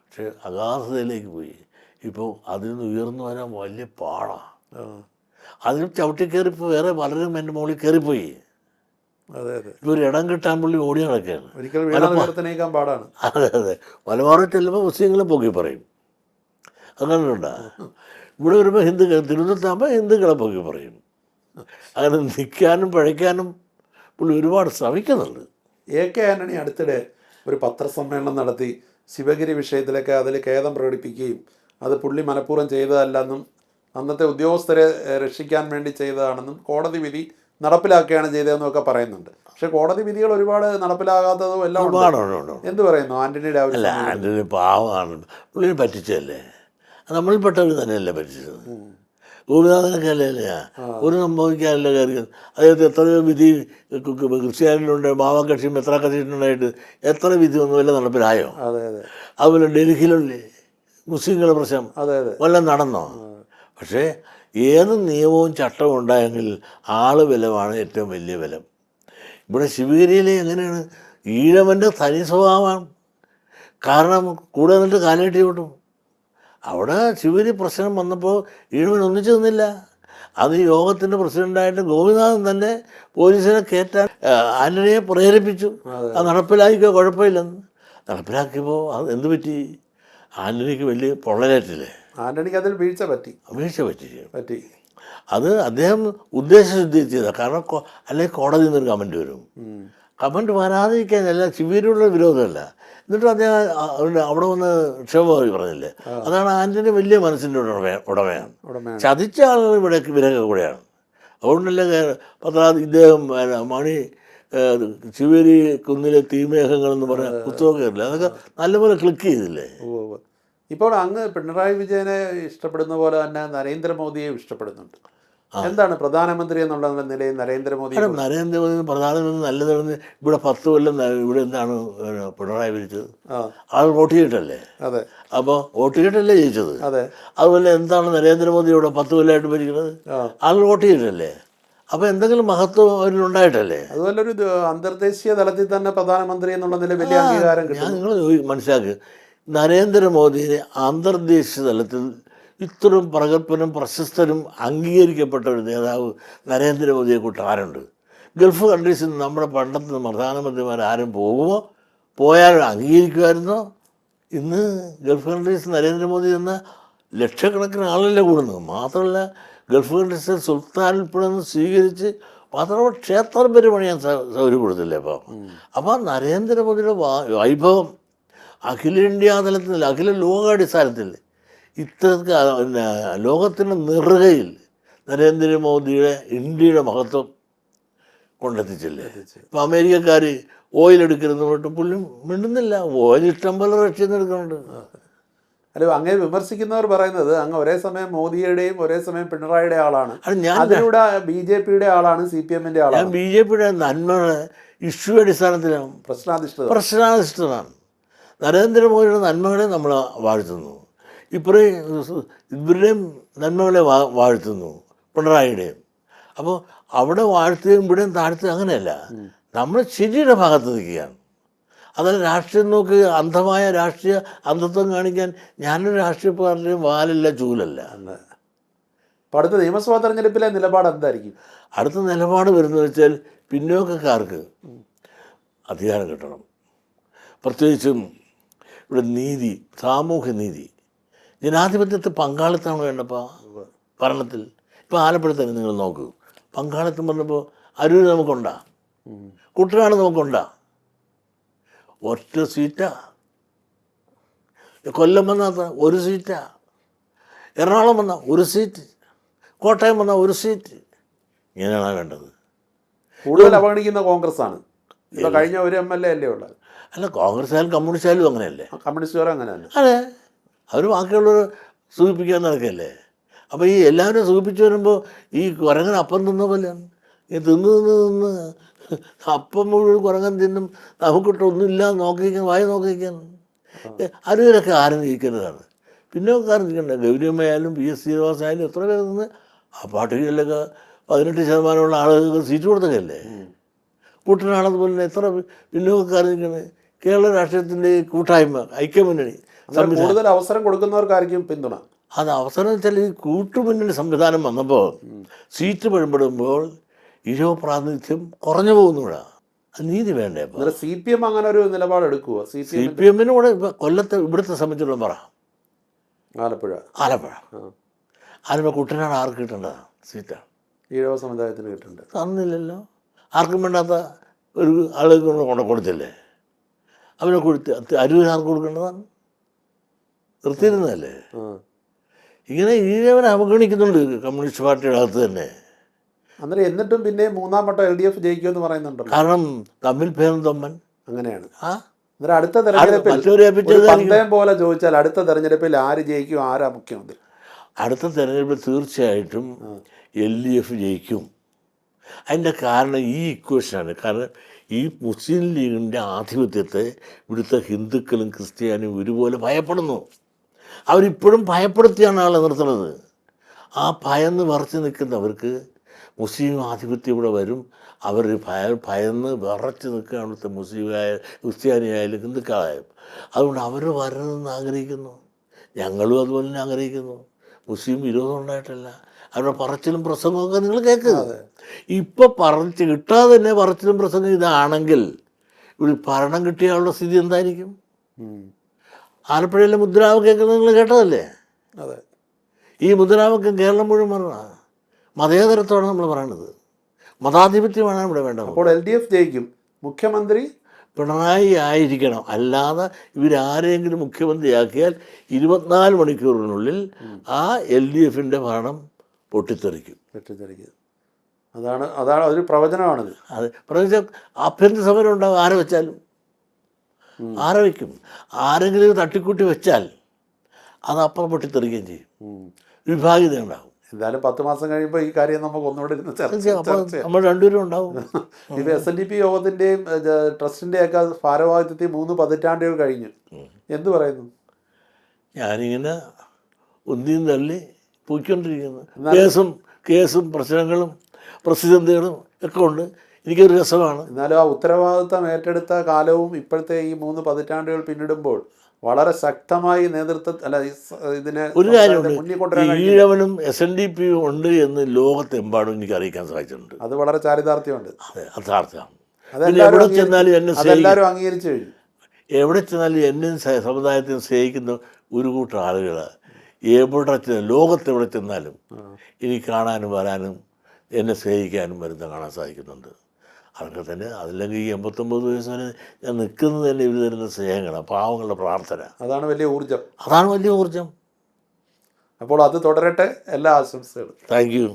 പക്ഷെ അഗാധതയിലേക്ക് പോയി. ഇപ്പോൾ അതിൽ നിന്ന് ഉയർന്നു വരാൻ വലിയ പാടാണ്. അതിന് ചവിട്ടി കയറിപ്പോൾ വേറെ പലരും എൻ്റെ മുകളിൽ കയറിപ്പോയി. ഇപ്പോൾ ഒരു ഇടം കിട്ടാൻ പുള്ളി ഓടി നടക്കുകയാണ്. പാടാണ്. അതെ. മലബാറിൽ ചെല്ലുമ്പോൾ മുസ്ലിങ്ങളെ പൊക്കി പറയും. അത് കണ്ടിട്ടുണ്ടോ? ഇവിടെ വരുമ്പോൾ തിരുവനന്തപുരത്താകുമ്പോൾ ഹിന്ദുക്കളെ പൊക്കി പറയും. അങ്ങനെ നിൽക്കാനും പഴയ്ക്കാനും പുള്ളി ഒരുപാട് ശ്രമിക്കുന്നുണ്ട്. AK ആന്റണി അടുത്തിടെ ഒരു പത്രസമ്മേളനം നടത്തി ശിവഗിരി വിഷയത്തിലൊക്കെ അതിൽ ഖേദം പ്രകടിപ്പിക്കുകയും അത് പുള്ളി മനഃപൂർവ്വം ചെയ്തതല്ലെന്നും അന്നത്തെ ഉദ്യോഗസ്ഥരെ രക്ഷിക്കാൻ വേണ്ടി ചെയ്തതാണെന്നും കോടതി വിധി നടപ്പിലാക്കുകയാണ് ചെയ്തതെന്നും ഒക്കെ പറയുന്നുണ്ട്. പക്ഷെ കോടതി വിധികൾ ഒരുപാട് നടപ്പിലാകാത്തതും എല്ലാം ഒരുപാടുണ്ട്. എന്ത് പറയുന്നു ആന്റണിയുടെ അല്ല, ആവശ്യം? ആൻ്റണി പാവമാണ്, പുള്ളിനെ പറ്റിച്ചല്ലേ, നമ്മളിൽപ്പെട്ടവർ തന്നെയല്ലേ പറ്റിച്ചത്. ഗോപിനാഥനൊക്കെ അല്ലേ ഒരു സംഭവിക്കാനല്ല കാര്യം. അദ്ദേഹത്തെ എത്രയോ വിധി ക്രിസ്ത്യാനിയിലുണ്ട്, മാവാക്കക്ഷിയും എത്ര കക്ഷിയിട്ടുണ്ടായിട്ട് എത്ര വിധി ഒന്നും വല്ല നടപ്പിലായോ? അതെ അതെ. അതുപോലെ ഡൽഹിയിലുള്ള മുസ്ലിങ്ങളുടെ പ്രശ്നം അതെ അതെ വല്ലതും നടന്നോ? പക്ഷേ ഏത് നിയമവും ചട്ടവും ഉണ്ടായെങ്കിൽ ആള് ബലമാണ് ഏറ്റവും വലിയ ബലം. ഇവിടെ ശിവഗിരിയിൽ എങ്ങനെയാണ് ഈഴവൻ്റെ തനി സ്വഭാവമാണ്. കാരണം കൂടെ നിന്നിട്ട് കാലഘട്ടി വിട്ടു. അവിടെ ശിവഗിരി പ്രശ്നം വന്നപ്പോൾ ഈഴവൻ ഒന്നിച്ചു നിന്നില്ല. അത് യോഗത്തിൻ്റെ പ്രസിഡൻ്റായിട്ട് ഗോപിനാഥൻ തന്നെ പോലീസിനെ കയറ്റാൻ ആന്റണിയെ പ്രേരിപ്പിച്ചു. അത് നടപ്പിലാക്കിയോ കുഴപ്പമില്ലെന്ന്. നടപ്പിലാക്കിയപ്പോൾ അത് എന്ത് പറ്റി? ആന്റണിക്ക് വലിയ പൊള്ളലേറ്റില്ലേ? ആന്റണിക്ക് അതിൽ വീഴ്ച പറ്റി. അത് അദ്ദേഹം ഉദ്ദേശശുദ്ധി ചെയ്തതാണ്. കാരണം അല്ലെങ്കിൽ കോടതിയിൽ നിന്നൊരു കമൻറ്റ് വരും. കമൻറ്റ് വരാതിരിക്കാനല്ല, ശിവഗിരിയോടുള്ള വിരോധമല്ല. എന്നിട്ട് അദ്ദേഹം അവിടെ വന്ന് ക്ഷമ പറഞ്ഞില്ലേ, അതാണ് ആന്റണി വലിയ മനസ്സിൻ്റെ ഉടമയാണ്. ചതിച്ച ആളുകൾ ഇവിടെ ഇവരൊക്കെ കൂടെയാണ്. അതുകൊണ്ടല്ലേ ഇദ്ദേഹം മണി ശിവഗിരി കുന്നിലെ തീമേഘങ്ങൾ എന്ന് പറഞ്ഞ പുസ്തകമൊക്കെ ഇല്ലേ, അതൊക്കെ നല്ലപോലെ ക്ലിക്ക് ചെയ്തില്ലേ. ഇപ്പോൾ അങ്ങ് പിണറായി വിജയനെ ഇഷ്ടപ്പെടുന്ന പോലെ തന്നെ നരേന്ദ്രമോദിയെ ഇഷ്ടപ്പെടുന്നുണ്ട്. എന്താണ് പ്രധാനമന്ത്രി എന്നുള്ള നിലയിൽ നരേന്ദ്രമോദി പ്രധാനമന്ത്രി നല്ലതാണെന്ന് ഇവിടെ 10 കൊല്ലം ഇവിടെ എന്താണ് പിണറായി വിളിച്ചത്? ആൾ വോട്ട് ചെയ്തിട്ടല്ലേ? അതെ. അപ്പോൾ വോട്ട് ചെയ്തിട്ടല്ലേ ജയിച്ചത്? അതെ. അതുപോലെ എന്താണ് നരേന്ദ്രമോദി ഇവിടെ 10 കൊല്ലമായിട്ട് ഭരിക്കുന്നത്? ആൾ വോട്ട് ചെയ്തിട്ടല്ലേ? അപ്പോൾ എന്തെങ്കിലും മഹത്വം അവരിലുണ്ടായിട്ടല്ലേ? അതുപോലെ ഒരു അന്തർദേശീയ തലത്തിൽ തന്നെ പ്രധാനമന്ത്രി എന്നുള്ള നില വലിയ അംഗീകാരം കിട്ടും. ഞാൻ നിങ്ങൾ മനസ്സിലാക്കുക, നരേന്ദ്രമോദിയെ അന്തർദേശീയ തലത്തിൽ ഇത്രയും പ്രഗത്ഭനും പ്രശസ്തനും അംഗീകരിക്കപ്പെട്ട ഒരു നേതാവ് നരേന്ദ്രമോദിയെ കൂട്ട് ആരുണ്ട്? ഗൾഫ് കൺട്രീസിൽ നിന്ന് നമ്മുടെ പണ്ടത്തെ പ്രധാനമന്ത്രിമാർ ആരും പോകുമോ? പോയാൽ അംഗീകരിക്കുമായിരുന്നോ? ഇന്ന് ഗൾഫ് കൺട്രീസിൽ നരേന്ദ്രമോദി എന്ന ലക്ഷക്കണക്കിന് ആളല്ലേ കൂടുന്നത്. മാത്രമല്ല ഗൾഫ് കൺട്രീസിൽ സുൽത്താൻ ഉൾപ്പെടെ സ്വീകരിച്ച് മാത്രമല്ല ക്ഷേത്രം വരെ പണിയാൻ സൗകര്യപ്പെടുത്തില്ലേ ഇപ്പോൾ. അപ്പോൾ നരേന്ദ്രമോദിയുടെ വൈഭവം അഖിലേന്ത്യാ തലത്തിൽ, അഖില ലോകാടിസ്ഥാനത്തിൽ ഇത്തരത്തിൽ ലോകത്തിൻ്റെ നെറുകയിൽ നരേന്ദ്രമോദിയുടെ ഇന്ത്യയുടെ മഹത്വം കൊണ്ടെത്തിച്ചില്ലേ. ഇപ്പം അമേരിക്കക്കാർ ഓയിൽ എടുക്കരുതെന്ന് പറഞ്ഞിട്ട് പുള്ളി മിണ്ടുന്നില്ല. ഓയിൽ ഇഷ്ടം പോലെ റഷ്യയിൽ നിന്ന് എടുക്കുന്നുണ്ട്. അല്ല, അങ്ങനെ വിമർശിക്കുന്നവർ പറയുന്നത് അങ്ങ് ഒരേ സമയം മോദിയുടെയും ഒരേ സമയം പിണറായിയുടെ ആളാണ്, അതിലൂടെ BJPയുടെ ആളാണ്, CPMന്റെ ആളാണ്. ഞാൻ BJPയുടെ നന്മയുടെ ഇഷ്യൂ അടിസ്ഥാനത്തിലാണ്, പ്രശ്നാധിഷ്ഠിതമാണ്. നരേന്ദ്രമോദിയുടെ നന്മകളെ നമ്മൾ വാഴ്ത്തുന്നു, ഇവരുടെയും നന്മകളെ വാഴ്ത്തുന്നു, പിണറായിയുടെയും. അപ്പോൾ അവിടെ വാഴ്ത്തുകയും ഇവിടെയും താഴ്ത്തുക അങ്ങനെയല്ല. നമ്മൾ ശരിയുടെ ഭാഗത്ത് നിൽക്കുകയാണ്. അതല്ല രാഷ്ട്രീയം നോക്കി അന്ധമായ രാഷ്ട്രീയ അന്ധത്വം കാണിക്കാൻ ഞാനൊരു രാഷ്ട്രീയ പാർട്ടിയും വാലല്ല ചൂലല്ല. അപ്പോൾ അടുത്ത നിയമസഭാ തെരഞ്ഞെടുപ്പിലെ നിലപാട് എന്തായിരിക്കും? അടുത്ത നിലപാട് വരുന്നത് വെച്ചാൽ പിന്നോക്കക്കാർക്ക് അധികാരം കിട്ടണം. പ്രത്യേകിച്ചും ഇവിടെ നീതി, സാമൂഹ്യ നീതി, ജനാധിപത്യത്തെ പങ്കാളിത്തമാണ് വേണ്ടപ്പോൾ ഭരണത്തിൽ. ഇപ്പോൾ ആലപ്പുഴ തന്നെ നിങ്ങൾ നോക്കൂ, പങ്കാളിത്തം പറഞ്ഞപ്പോൾ അരൂർ നമുക്കുണ്ടാ, കുട്ടനാട് നമുക്കുണ്ടാ, ഒറ്റ സീറ്റാ. കൊല്ലം വന്നാൽ ഒരു സീറ്റാ, എറണാകുളം വന്നാൽ ഒരു സീറ്റ്, കോട്ടയം വന്നാൽ ഒരു സീറ്റ്. ഇങ്ങനെയാണ് വേണ്ടത്. കൂടുതൽ അവഗണിക്കുന്ന കോൺഗ്രസ് ആണ്. ഇപ്പോൾ കഴിഞ്ഞ ഒരു MLA അല്ലേ ഉള്ളത്? അല്ല, കോൺഗ്രസ് ആയാലും കമ്മ്യൂണിസ്റ്റ് ആയാലും അങ്ങനെയല്ലേ? കമ്മ്യൂണിസ്റ്റുകാരും അങ്ങനെയല്ല. അതെ, അവർ ബാക്കിയുള്ളവർ സൂചിപ്പിക്കാൻ നടക്കല്ലേ. അപ്പോൾ ഈ എല്ലാവരും സൂചിപ്പിച്ച് വരുമ്പോൾ ഈ കുരങ്ങൻ അപ്പം തിന്ന പോലെയാണ്. ഈ തിന്ന് അപ്പം മുഴുവൻ കുരങ്ങൻ തിന്നും, നമുക്കിട്ടൊന്നുമില്ല നോക്കിയിരിക്കാൻ, വായി നോക്കിയിരിക്കാൻ. അരൂരൊക്കെ ആരും ജയിക്കേണ്ടതാണ്. പിന്നോക്കാരും ജയിക്കേണ്ട. ഗൗരിയമ്മയായാലും PS ശ്രീനിവാസായാലും എത്ര പേര് നിന്ന് ആ പാർട്ടികളിലൊക്കെ 18% ആളുകൾക്ക് സീറ്റ് കൊടുത്തതല്ലേ. കുട്ടനാടതുപോലെ തന്നെ എത്ര പിന്നോക്കാരും ജയിക്കുന്നത്. കേരള രാഷ്ട്രീയത്തിൻ്റെ കൂട്ടായ്മ, ഐക്യമുന്നണി കൂടുതൽ അവസരം കൊടുക്കുന്നവർക്കായിരിക്കും പിന്തുണ. അത് അവസരം വെച്ചാൽ ഈ കൂട്ടുമുന്നണി സംവിധാനം വന്നപ്പോൾ സീറ്റ് പഴുമ്പെടുമ്പോൾ ഇരോ പ്രാതിനിധ്യം കുറഞ്ഞു പോകുന്നൂടാ. അത് നീതി വേണ്ടേ? അപ്പോൾ CPM അങ്ങനെ ഒരു നിലപാടെടുക്കുമോ? CPMനോട് കൊല്ലത്തെ ഇവിടുത്തെ സംബന്ധിച്ചുള്ള പറ, ആലപ്പുഴ. ആലപ്പുഴ. ആലപ്പുഴ കുട്ടനാട് ആർക്ക് കിട്ടേണ്ടതാണ് സീറ്റാണ്. ഈഴവ സമുദായത്തിന് കിട്ടുന്നുണ്ട്. തന്നില്ലല്ലോ. ആർക്കും വേണ്ടാത്ത ഒരു ആളുകൾ കൊടുത്തില്ലേ. അവനെ കൊടുത്ത് അരൂർ ആർക്ക് കൊടുക്കേണ്ടതാണ്? നിർത്തിയിരുന്നതല്ലേ. ഇങ്ങനെ ഈഴവനെ അവഗണിക്കുന്നുണ്ട് കമ്മ്യൂണിസ്റ്റ് പാർട്ടിയുടെ അകത്ത് തന്നെ. അന്നേരം എന്നിട്ടും പിന്നെ മൂന്നാം വട്ടം LDF ജയിക്കുമെന്ന് പറയുന്നുണ്ടല്ലോ. കാരണം തമ്മിൽ ഭേദം തൊമ്മൻ. അങ്ങനെയാണ്. ആ അന്നേരം അടുത്ത തെരഞ്ഞെടുപ്പിൽ മറ്റവരെ ഒരു പന്തയം പോലെ ചോദിച്ചാൽ അടുത്ത തെരഞ്ഞെടുപ്പിൽ ആര് ജയിക്കും, ആരാ മുഖ്യമന്ത്രി? അടുത്ത തെരഞ്ഞെടുപ്പിൽ തീർച്ചയായിട്ടും LDF ജയിക്കും. അതിൻ്റെ കാരണം ഈ ഇക്വേഷനാണ്. കാരണം ഈ മുസ്ലിം ലീഗിൻ്റെ ആധിപത്യത്തെ ഇവിടുത്തെ ഹിന്ദുക്കളും ക്രിസ്ത്യാനിയും ഒരുപോലെ ഭയപ്പെടുന്നു. അവരിപ്പോഴും ഭയപ്പെടുത്തിയാണ് ആളെ നിർത്തുന്നത്. ആ ഭയന്ന് വിറച്ച് നിൽക്കുന്നവർക്ക് മുസ്ലിം ആധിപത്യം ഇവിടെ വരും. അവർ ഭയന്ന് വിറച്ച് നിൽക്കുകയാണ് ഇവിടുത്തെ മുസ്ലിമായ ക്രിസ്ത്യാനിയായാലും ഹിന്ദുക്കളായാലും. അതുകൊണ്ട് അവർ വരണമെന്ന് ആഗ്രഹിക്കുന്നു. ഞങ്ങളും അതുപോലെ തന്നെ ആഗ്രഹിക്കുന്നു. മുസ്ലിം വിരോധം ഉണ്ടായിട്ടല്ല. അവരുടെ പറച്ചിലും പ്രസംഗമൊക്കെ നിങ്ങൾ കേൾക്കുക. ഇപ്പം കിട്ടാതെ തന്നെ പറച്ചിലും പ്രസംഗം ഇതാണെങ്കിൽ ഇവിടെ ഭരണം കിട്ടിയ ആളുടെ സ്ഥിതി എന്തായിരിക്കും? ആലപ്പുഴയിലെ മുദ്രാവാക്യം കേൾക്കുന്നത് നിങ്ങൾ കേട്ടതല്ലേ? അതെ. ഈ മുദ്രാവാക്യം കേരളം മുഴുവൻ പറഞ്ഞ മതേതരത്തോടെ നമ്മൾ പറയണത്. മതാധിപത്യമാണ് ഇവിടെ വേണ്ടത്. അപ്പോൾ LDF ജയിക്കും. മുഖ്യമന്ത്രി പിണറായി ആയിരിക്കണം. അല്ലാതെ ഇവരാരെങ്കിലും മുഖ്യമന്ത്രിയാക്കിയാൽ 24 മണിക്കൂറിനുള്ളിൽ ആ LDFൻ്റെ ഭരണം പൊട്ടിത്തെറിക്കും. അതാണ് അതൊരു പ്രവചനമാണിത്. അത് പ്രവചിച്ചാൽ ആഭ്യന്തര സമരം ഉണ്ടാകും. ആരെ വെച്ചാലും ആരെ വയ്ക്കും. ആരെങ്കിലും തട്ടിക്കൂട്ടി വെച്ചാൽ അത് അപ്പം പൊട്ടിത്തെറിക്കുകയും ചെയ്യും. വിഭാഗീയത ഉണ്ടാകും. എന്തായാലും 10 മാസം കഴിയുമ്പോൾ ഈ കാര്യം നമുക്ക് ഒന്നുകൂടെ ഇരുന്ന് ചർച്ച നമ്മൾ രണ്ടുപേരും ഉണ്ടാവും. ഇത് SNDP യോഗത്തിൻ്റെയും ട്രസ്റ്റിൻ്റെയൊക്കെ ഭാരവാഹിത്വത്തിൽ 3 പതിറ്റാണ്ടുകൾ കഴിഞ്ഞു. എന്ത് പറയുന്നു? ഞാനിങ്ങനെ ഒന്നിയും തള്ളി പോയിക്കൊണ്ടിരിക്കുന്നു. കേസും പ്രശ്നങ്ങളും പ്രതിസന്ധികളും ഒക്കെ ഉണ്ട്. എനിക്കൊരു രസമാണ്. എന്നാലും ആ ഉത്തരവാദിത്തം ഏറ്റെടുത്ത കാലവും ഇപ്പോഴത്തെ ഈ 3 പതിറ്റാണ്ടുകൾ പിന്നിടുമ്പോൾ വളരെ ശക്തമായി ഇതിനെ ഒരു കാര്യമുണ്ട്. ഈഴവനും SNDP ഉണ്ട് എന്ന് ലോകത്തെമ്പാടും എനിക്ക് അറിയിക്കാൻ സാധിച്ചിട്ടുണ്ട്. അത് വളരെ ചാരിതാർത്ഥ്യമുണ്ട്. അതെ, യഥാർത്ഥമാണ്. എവിടെ ചെന്നാലും അംഗീകരിച്ചു കഴിഞ്ഞു. എവിടെ ചെന്നാലും എന്നെ സമുദായത്തിന് സ്നേഹിക്കുന്ന ഒരു കൂട്ടം ആളുകൾ ലോകത്തെവിടെ ചെന്നാലും എനിക്ക് കാണാനും വരാനും എന്നെ സ്നേഹിക്കാനും വരുന്ന കാണാൻ സാധിക്കുന്നുണ്ട്. അതൊക്കെ തന്നെ. അതില്ലെങ്കിൽ ഈ 89 വയസ്സ് വരെ ഞാൻ നിൽക്കുന്നത് തന്നെ ഇവർ തരുന്ന സ്നേഹങ്ങളാണ്, പാവങ്ങളുടെ പ്രാർത്ഥന. അതാണ് വലിയ ഊർജം. അതാണ് വലിയ ഊർജം. അപ്പോൾ അത് തുടരട്ടെ. എല്ലാ ആശംസകളും. Thank you.